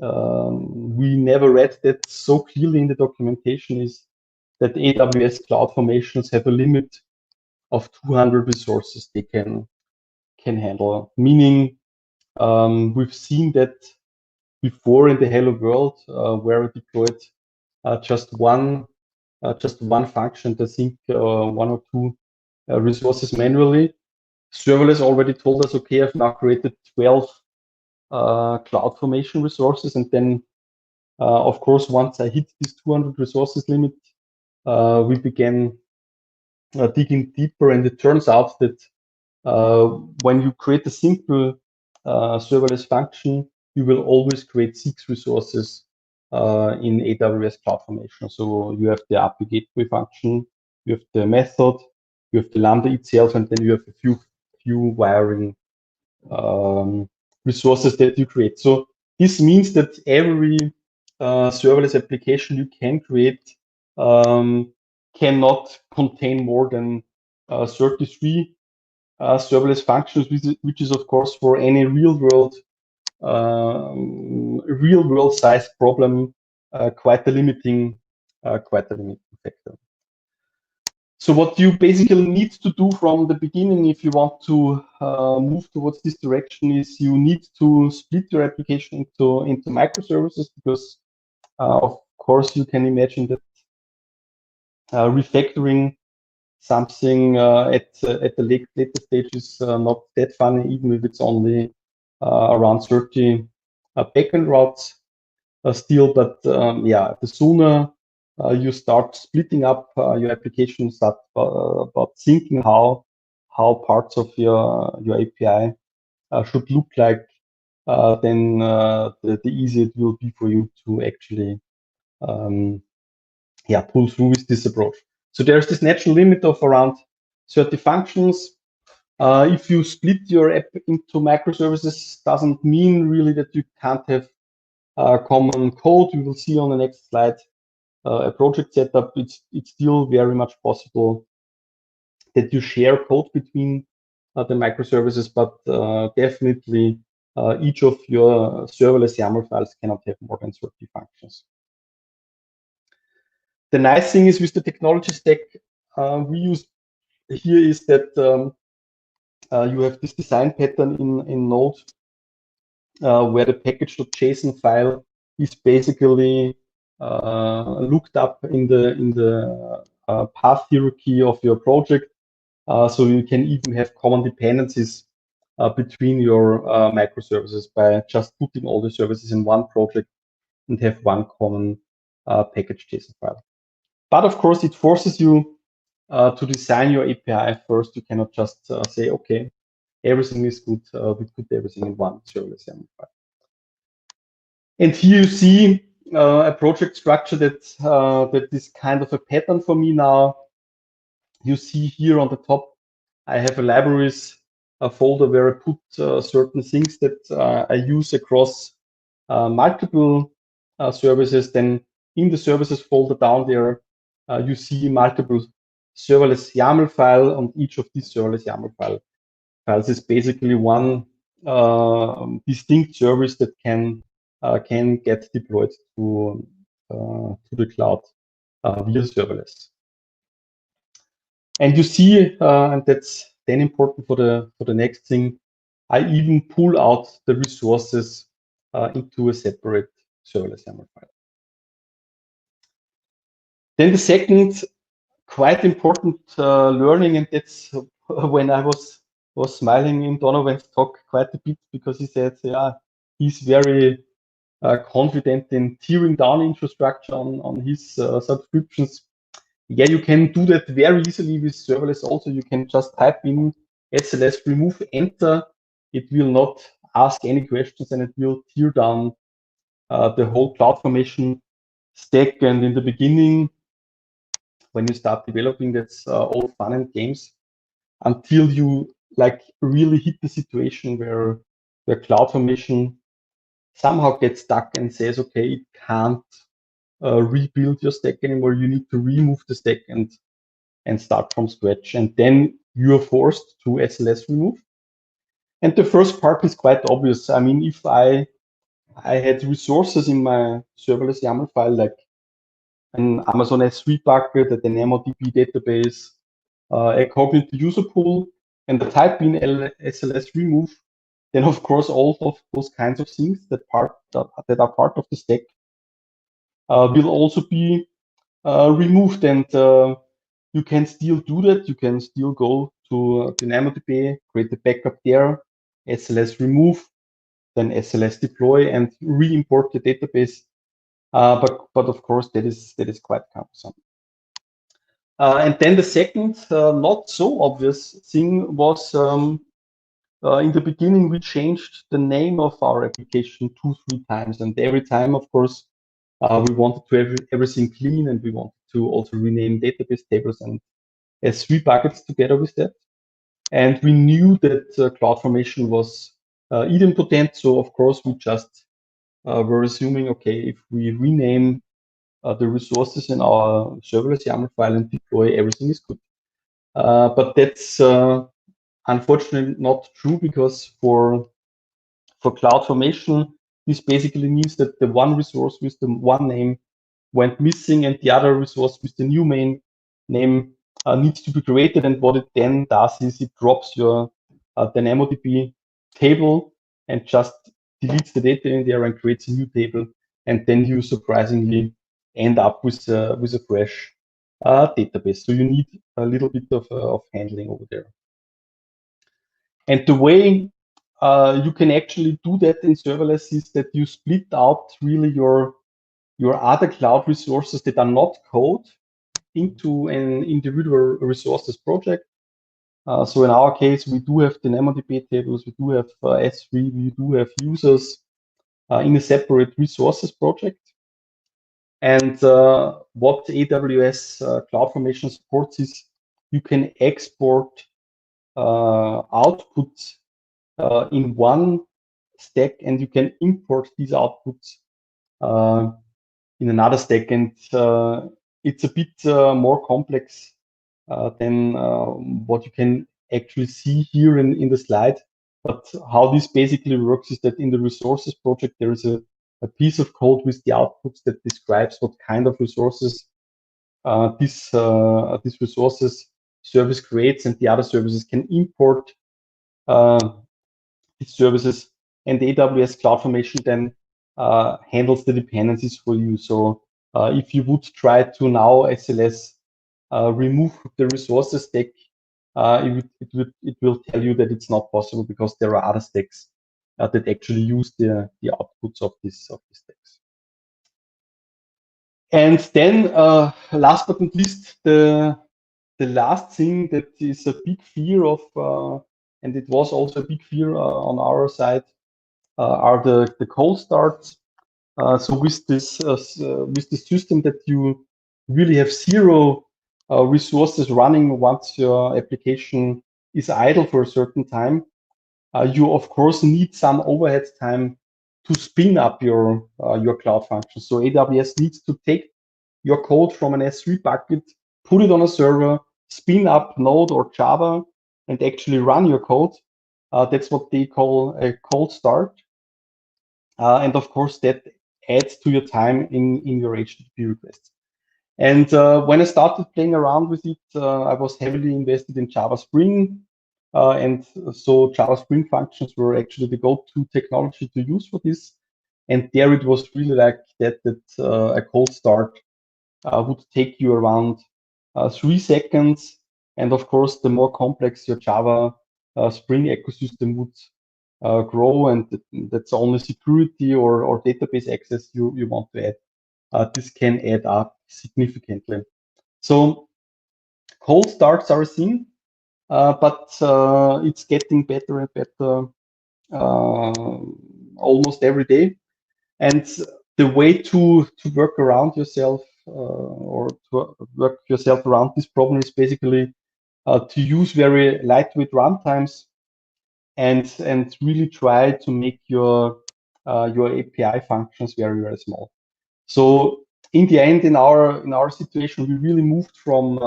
never read that so clearly in the documentation, is that AWS cloud formations have a limit of 200 resources they can handle. Meaning, we've seen that before in the Hello World, where we deployed just one function, I think one or two resources manually. Serverless already told us, okay, I've now created 12 cloud formation resources, and then of course, once I hit this 200 resources limit, we began digging deeper, and it turns out that when you create a simple serverless function, you will always create 6 resources in AWS CloudFormation. So you have the API gateway function, you have the method, you have the Lambda itself, and then you have a few wiring resources that you create. So this means that every serverless application you can create cannot contain more than 33 serverless functions, which is of course for any real world size problem quite a limiting factor. So what you basically need to do from the beginning, if you want to move towards this direction, is you need to split your application into microservices, because of course you can imagine that refactoring something at the later stage is not that funny, even if it's only around 30 backend routes still. But yeah, the sooner you start splitting up your application, start about thinking how parts of your API should look like, then the easier it will be for you to actually yeah, pull through with this approach. So there's this natural limit of around 30 functions. If you split your app into microservices, doesn't mean really that you can't have common code. We will see on the next slide a project setup. It's still very much possible that you share code between the microservices, but definitely each of your serverless YAML files cannot have more than 30 functions. The nice thing is with the technology stack we use here is that you have this design pattern in Node where the package.json file is basically looked up in the path hierarchy of your project, so you can even have common dependencies between your microservices by just putting all the services in one project and have one common package.json file. But of course, it forces you to design your API first. You cannot just say, okay, everything is good. We put everything in one serverless YAML file. And here you see a project structure that is kind of a pattern for me now. You see here on the top, I have a libraries folder where I put certain things that I use across multiple services. Then in the services folder down there, you see multiple serverless YAML file, and each of these serverless YAML files is basically one distinct service that can get deployed to the cloud via serverless. And you see, and that's then important for the next thing, I even pull out the resources into a separate serverless YAML file. Then the second quite important learning, and that's when I was smiling in Donovan's talk quite a bit, because he said, yeah, he's very confident in tearing down infrastructure on his subscriptions. Yeah, you can do that very easily with serverless. Also, you can just type in SLS remove enter. It will not ask any questions, and it will tear down the whole CloudFormation stack. And in the beginning, when you start developing, that's all fun and games until you like really hit the situation where CloudFormation somehow gets stuck and says, okay, it can't rebuild your stack anymore. You need to remove the stack and start from scratch. And then you're forced to SLS remove. And the first part is quite obvious. I mean, if I had resources in my serverless YAML file, like an Amazon S3 bucket, a DynamoDB database, a cognitive user pool, and the type in SLS remove, then of course all of those kinds of things that are part of the stack will also be removed. And you can still do that. You can still go to DynamoDB, create a backup there, SLS remove, then SLS deploy, and re-import the database. But of course, that is quite cumbersome. And then the second, not so obvious thing was in the beginning, we changed the name of our application 2-3 times. And every time, of course, we wanted to have everything clean, and we wanted to also rename database tables and S3 buckets together with that. And we knew that CloudFormation was idempotent. So, of course, we just were assuming, okay, if we rename the resources in our serverless YAML file and deploy, everything is good. But that's unfortunately not true, because for CloudFormation, this basically means that the one resource with the one name went missing, and the other resource with the new main name needs to be created. And what it then does is it drops your DynamoDB table and just deletes the data in there and creates a new table. And then you surprisingly end up with a fresh database. So you need a little bit of handling over there. And the way you can actually do that in serverless is that you split out really your other cloud resources that are not code into an individual resources project. So in our case, we do have DynamoDB tables, we do have S3, we do have users in a separate resources project. And what AWS CloudFormation supports is you can export outputs in one stack, and you can import these outputs in another stack. And it's a bit more complex than what you can actually see here in the slide. But how this basically works is that in the resources project, there is a piece of code with the outputs that describes what kind of resources this resources service creates, and the other services can import these services, and the AWS CloudFormation then handles the dependencies for you. So if you would try to now SLS remove the resources stack, it will tell you that it's not possible because there are other stacks that actually use the outputs of these stacks. And then last but not least, the last thing that is a big fear of, and it was also a big fear on our side, are the cold starts. So with this system that you really have zero resources running once your application is idle for a certain time, you of course need some overhead time to spin up your cloud functions. So AWS needs to take your code from an S3 bucket, put it on a server, spin up Node or Java, and actually run your code. That's what they call a cold start. And of course, that adds to your time in your HTTP requests. And when I started playing around with it, I was heavily invested in Java Spring. And so Java Spring functions were actually the go-to technology to use for this. And there it was really like that a cold start would take you around 3 seconds. And of course, the more complex your Java Spring ecosystem would grow, and that's only security or database access you want to add, this can add up significantly. So cold starts are a thing, but it's getting better and better almost every day. And the way to work around yourself or to work yourself around this problem is basically to use very lightweight runtimes and really try to make your API functions very, very small. So in the end, in our situation, we really moved from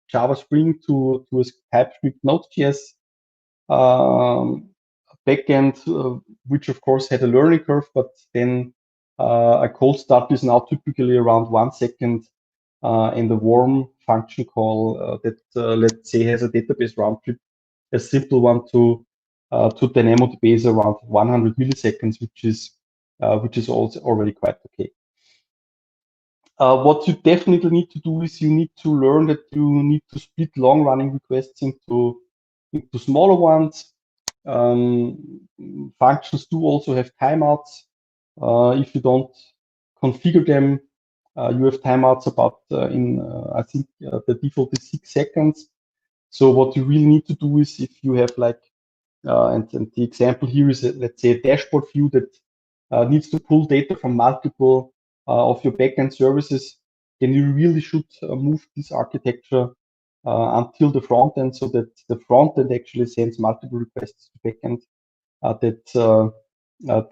Java Spring to a TypeScript Node.js backend, which of course had a learning curve, but then a cold start is now typically around 1 second, and the warm function call that let's say has a database round trip, a simple one to DynamoDB is around 100 milliseconds, which is also already quite okay. What you definitely need to do is you need to learn that you need to split long-running requests into smaller ones. Functions do also have timeouts. If you don't configure them, you have timeouts about I think the default is 6 seconds. So what you really need to do is if you have like, and the example here is, let's say, a dashboard view that needs to pull data from multiple of your backend services, then you really should move this architecture until the front end, so that the front end actually sends multiple requests to backend that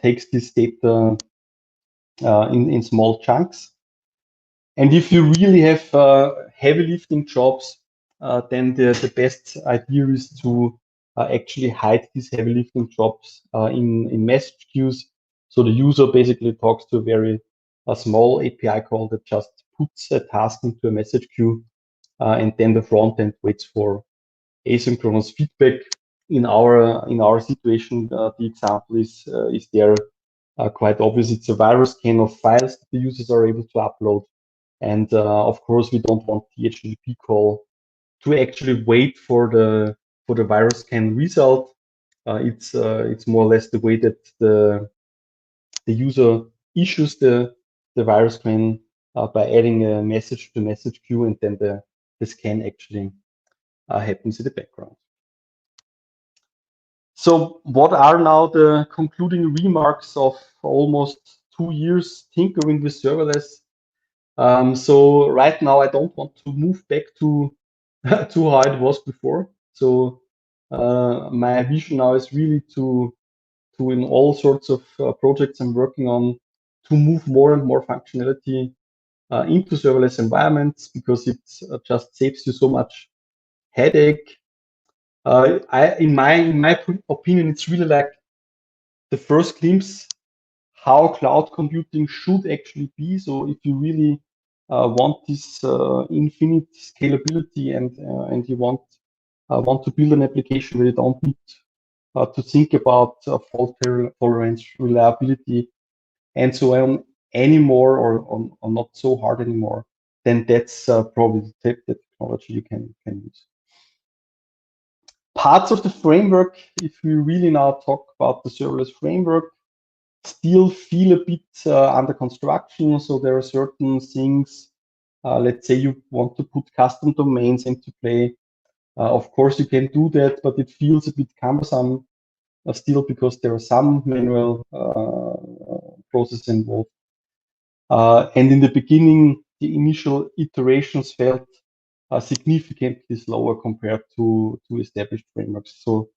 takes this data in small chunks. And if you really have heavy lifting jobs, then the best idea is to actually hide these heavy lifting jobs in message queues. So the user basically talks to a small API call that just puts a task into a message queue, and then the front end waits for asynchronous feedback. In our situation, the example is there quite obvious. It's a virus scan of files that the users are able to upload. And of course, we don't want the HTTP call to actually wait for the virus scan result. It's more or less the way that the user issues the virus scan by adding a message to message queue, and then the scan actually happens in the background. So what are now the concluding remarks of almost 2 years tinkering with serverless? So right now I don't want to move back to to how it was before. So my vision now is really to in all sorts of projects I'm working on, to move more and more functionality into serverless environments, because it just saves you so much headache. In my opinion, it's really like the first glimpse how cloud computing should actually be. So if you really want this infinite scalability and you want to build an application where you don't need to think about fault tolerance, reliability, and so on anymore, or not so hard anymore, then that's probably the technology you can use. Parts of the framework, if we really now talk about the serverless framework, still feel a bit under construction. So there are certain things, let's say you want to put custom domains into play. Of course, you can do that, but it feels a bit cumbersome still, because there are some manual process involved. And in the beginning, the initial iterations felt significantly slower compared to established frameworks. So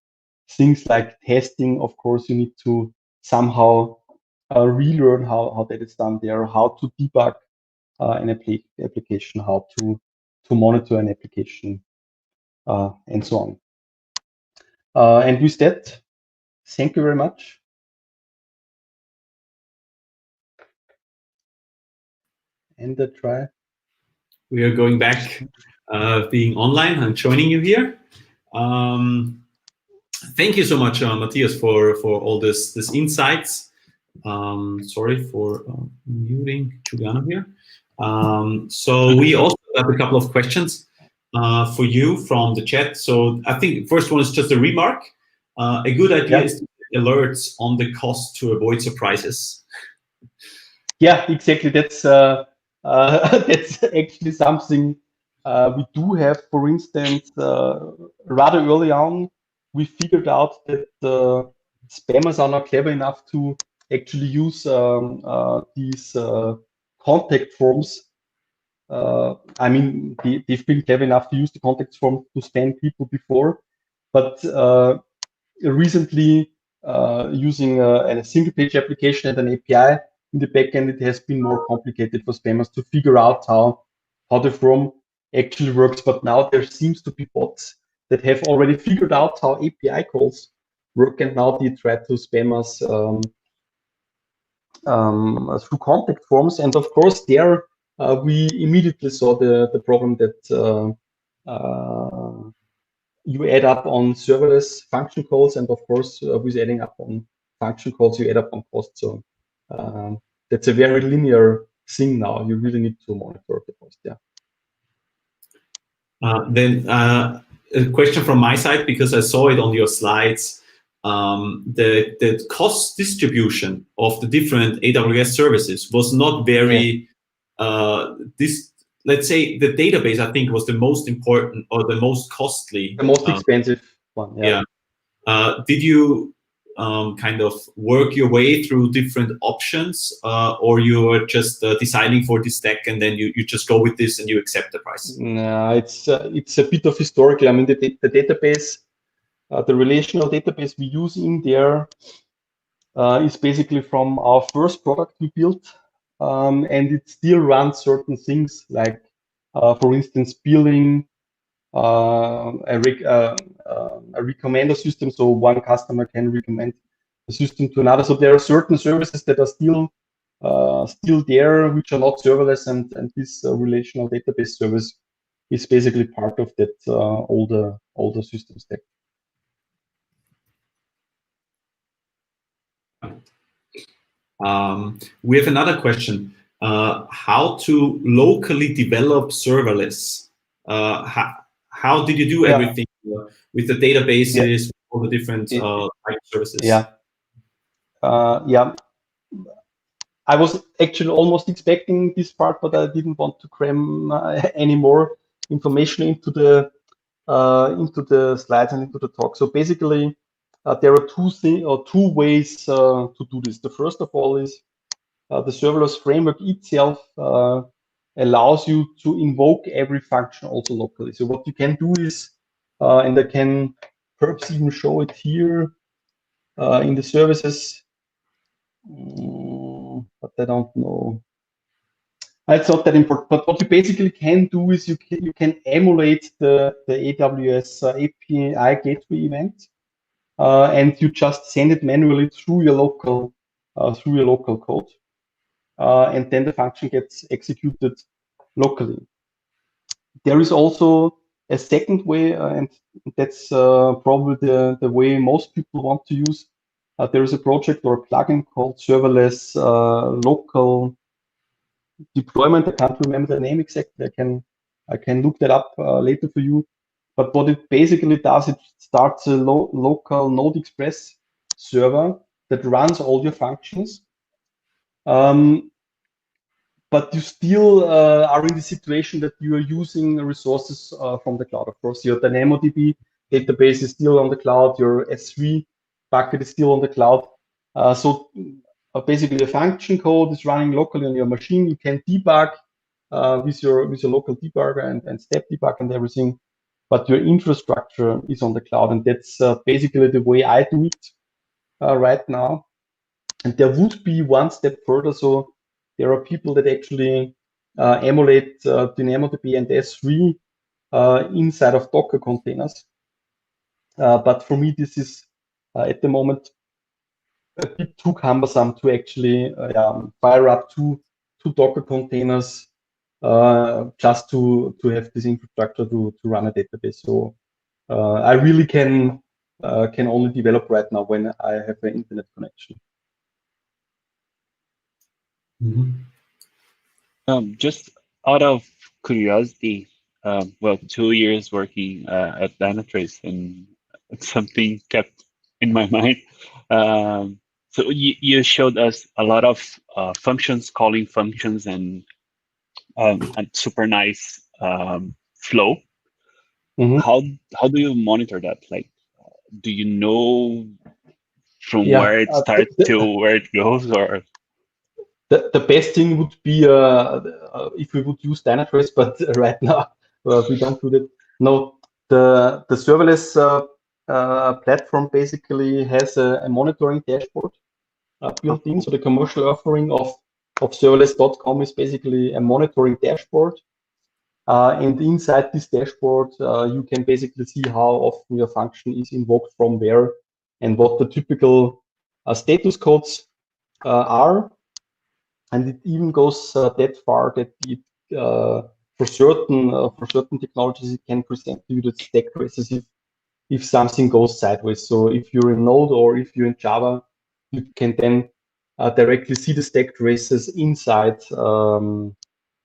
things like testing, of course, you need to somehow relearn how that is done there, how to debug an application, how to monitor an application, and so on. And with that, thank you very much. And try. We are going back, being online and joining you here. Thank you so much, Matthias, for all this insights. Sorry for muting Juliana here. So we also have a couple of questions for you from the chat. So I think the first one is just a remark. A good idea is to get alerts on the cost to avoid surprises. Yeah, exactly. That's that's actually something we do have. For instance, rather early on, we figured out that spammers are not clever enough to actually use these contact forms. I mean, they've been clever enough to use the contact form to spam people before, but recently, using a single page application and an API in the backend, it has been more complicated for spammers to figure out how the form actually works. But now there seems to be bots that have already figured out how API calls work, and now they try to spam us through contact forms. And of course, there we immediately saw the problem that you add up on serverless function calls, and of course, with adding up on function calls, you add up on cost. So that's a very linear thing now. You really need to monitor the cost. Yeah. Then a question from my side, because I saw it on your slides. The cost distribution of the different AWS services was not very. Let's say the database, I think, was the most important or the most costly. The most expensive one. Yeah. Did you kind of work your way through different options, or you are just deciding for this stack and then you just go with this and you accept the price? No, it's a bit of historical. I mean, the database, the relational database we use in there is basically from our first product we built, and it still runs certain things like, for instance, billing, a recommender system, so one customer can recommend the system to another. So there are certain services that are still there, which are not serverless, and this relational database service is basically part of that older system stack. We have another question. how to locally develop serverless. How did you do Yeah. everything with the databases, all the different services? Yeah. Yeah. I was actually almost expecting this part, but I didn't want to cram any more information into the slides and into the talk. So basically, there are two ways to do this. The first of all is the serverless framework itself allows you to invoke every function also locally. So what you can do is, and I can perhaps even show it here in the services, but I don't know. It's not that important. But what you basically can do is you can emulate the AWS API gateway event, and you just send it manually through your local code, and then the function gets executed locally. There is also a second way, and that's probably the way most people want to use. There is a project or a plugin called Serverless Local Deployment. I can't remember the name exactly. I can look that up later for you. But what it basically does, it starts a local Node Express server that runs all your functions. But you still are in the situation that you are using resources from the cloud. Of course, your DynamoDB database is still on the cloud. Your S3 bucket is still on the cloud. So basically, a function code is running locally on your machine. You can debug with your local debugger and step debug and everything. But your infrastructure is on the cloud, and that's basically the way I do it right now. And there would be one step further. So there are people that actually emulate DynamoDB and S3 inside of Docker containers. But for me, this is at the moment a bit too cumbersome to actually fire up two Docker containers just to have this infrastructure to run a database. So I really can only develop right now when I have an internet connection. Just out of curiosity, well, 2 years working at Dynatrace, and something kept in my mind. So you showed us a lot of functions, calling functions, and super nice flow. How do you monitor that? Like, do you know from where it starts to where it goes, or? The best thing would be if we would use Dynatrace, but right now we don't do that. No, the serverless platform basically has a monitoring dashboard built in. So the commercial offering of serverless.com is basically a monitoring dashboard. And inside this dashboard, you can basically see how often your function is invoked from where and what the typical status codes are. And it even goes that far that it, for certain technologies, it can present to you the stack traces if something goes sideways. So if you're in Node or if you're in Java, you can then directly see the stack traces inside the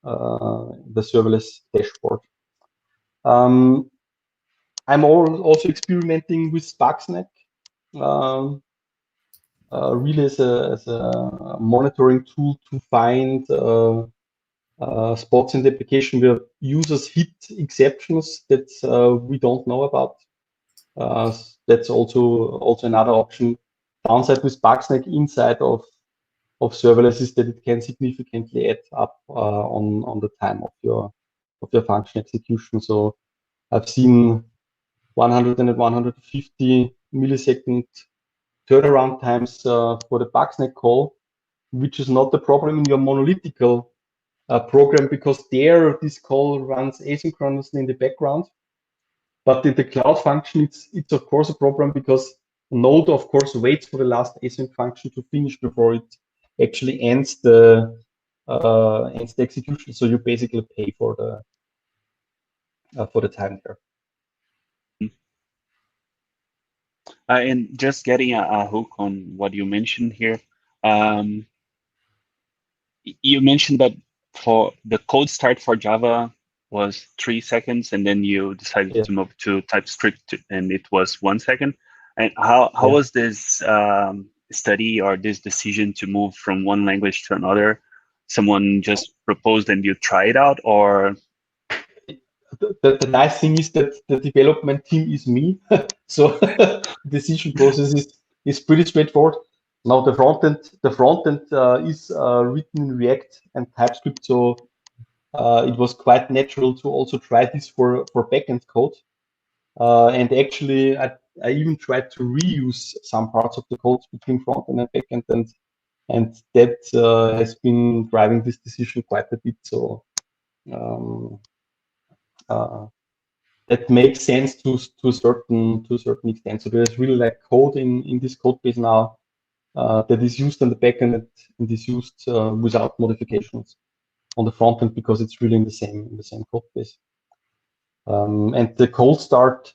serverless dashboard. I'm also experimenting with Sparksnack. Really as a monitoring tool to find spots in the application where users hit exceptions that we don't know about. That's also another option. Downside with Sparksnack inside of serverless is that it can significantly add up on the time of your function execution. So I've seen 100 and 150 millisecond turnaround times for the Sparksnack call, which is not the problem in your monolithical program, because there this call runs asynchronously in the background. But in the cloud function, it's of course a problem because Node of course waits for the last async function to finish before it actually ends the execution. So you basically pay for the time there. And just getting a hook on what you mentioned here. You mentioned that for the code start for Java was 3 seconds, and then you decided to move to TypeScript, and it was 1 second. And how was this study or this decision to move from one language to another? Someone just proposed and you try it out, or? The nice thing is that the development team is me, so the decision process is pretty straightforward. Now the front end is written in React and TypeScript, so it was quite natural to also try this for backend code. And actually, I even tried to reuse some parts of the code between front end and backend, and that has been driving this decision quite a bit. So that makes sense to a certain extent. So there's really like code in this code base now that is used on the backend and is used without modifications on the front end, because it's really in the same code base. And the cold start,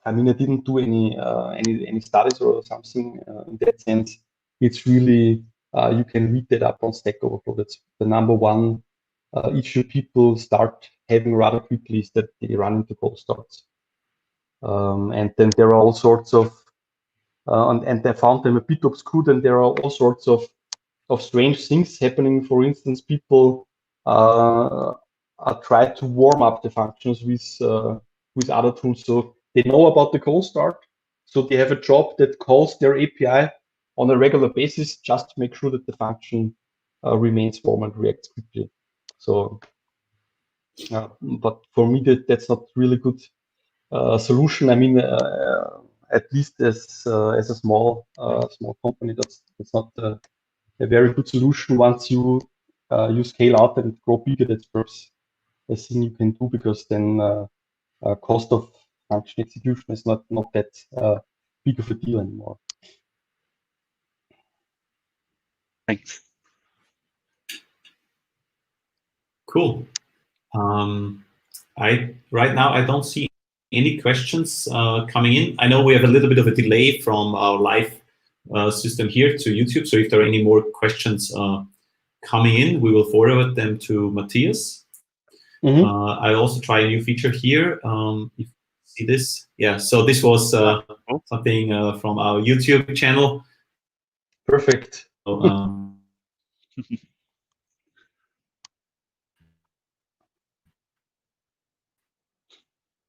I mean, I didn't do any studies or something in that sense. It's really you can read that up on Stack Overflow. That's the number one issue people start having rather quickly, is that they run into cold starts. And then there are all sorts of and I found them a bit obscure, and there are all sorts of strange things happening. For instance, people try to warm up the functions with other tools. So they know about the cold start, so they have a job that calls their API on a regular basis just to make sure that the function remains warm and reacts quickly. So, but for me, that's not really good solution. I mean, at least as a small company, that's not a very good solution. Once you scale out and grow bigger, that's perhaps a thing you can do, because then cost of function execution is not that big of a deal anymore. Thanks. Cool. Right now I don't see any questions coming in. I know we have a little bit of a delay from our live system here to YouTube. So if there are any more questions coming in, we will forward them to Matthias. I also try a new feature here. If you see this, yeah. So this was something from our YouTube channel. Perfect. So,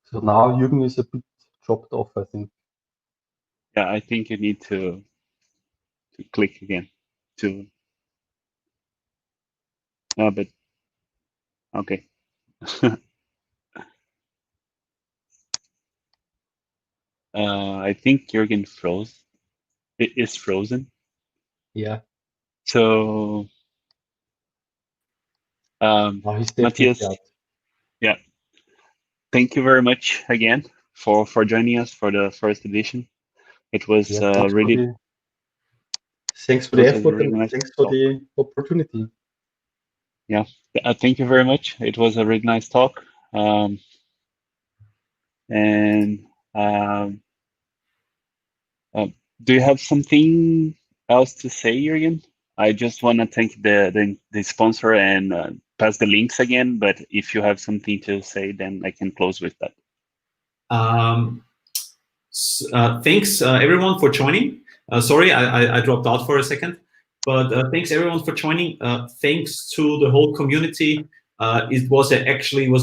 so now Jürgen is a bit dropped off, I think. Yeah, I think you need to click again to. But okay. I think Jürgen froze. It is frozen. Yeah. So Matthias, yeah. Thank you very much again for joining us for the first edition. It was really. Thanks for the effort, really, and thanks for the opportunity. Yeah, thank you very much. It was a really nice talk. Do you have something else to say, Jürgen? I just want to thank the sponsor and pass the links again. But if you have something to say, then I can close with that. Thanks everyone for joining. Sorry, I dropped out for a second. But thanks everyone for joining. Thanks to the whole community. It was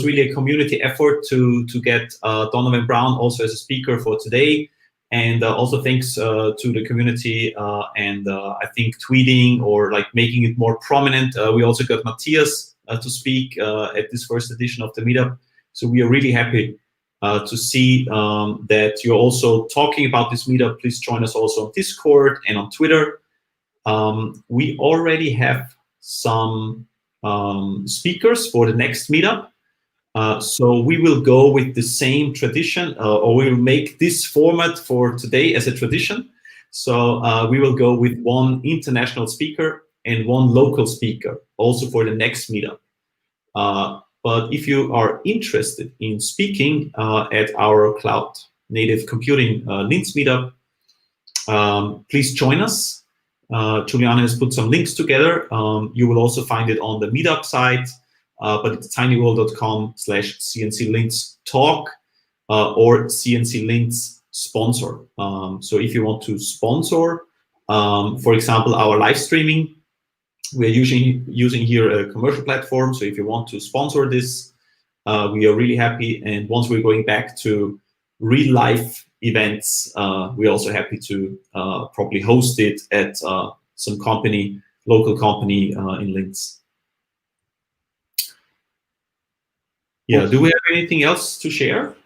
really a community effort to get Donovan Brown also as a speaker for today, and also thanks to the community and I think tweeting or like making it more prominent. We also got Matthias to speak at this first edition of the meetup. So we are really happy to see that you're also talking about this meetup. Please join us also on Discord and on Twitter. We already have some speakers for the next meetup. So we will go with the same tradition, or we will make this format for today as a tradition. So we will go with one international speaker and one local speaker also for the next meetup. But if you are interested in speaking at our Cloud Native Computing Linz meetup, please join us. Juliana has put some links together. You will also find it on the meetup site, but it's tinyworld.com/CNCLinz talk or CNCLinz sponsor. So if you want to sponsor, for example, our live streaming, we're using here a commercial platform. So if you want to sponsor this, we are really happy. And once we're going back to real life events, we're also happy to probably host it at some local company in Linz. Yeah, do we have anything else to share?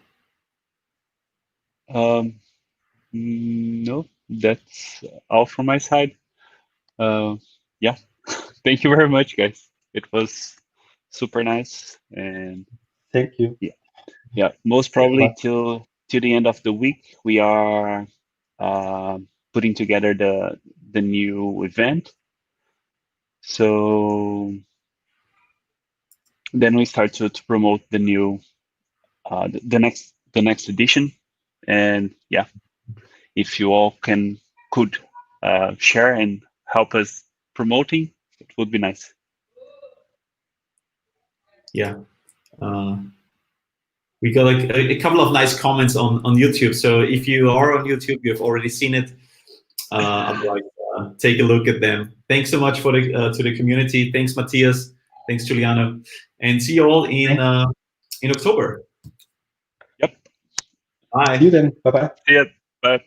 No, that's all from my side. Yeah, thank you very much, guys. It was super nice, and Thank you. Yeah, most probably till the end of the week we are putting together the new event. So then we start to promote the new the next edition, and yeah, if you all could share and help us promoting, it would be nice. Yeah, we got a couple of nice comments on YouTube. So if you are on YouTube, you've already seen it. Take a look at them. Thanks so much for to the community. Thanks, Matthias. Thanks, Giuliano, and see you all in October. Yep. Bye. See you then. Bye bye. See ya. Bye.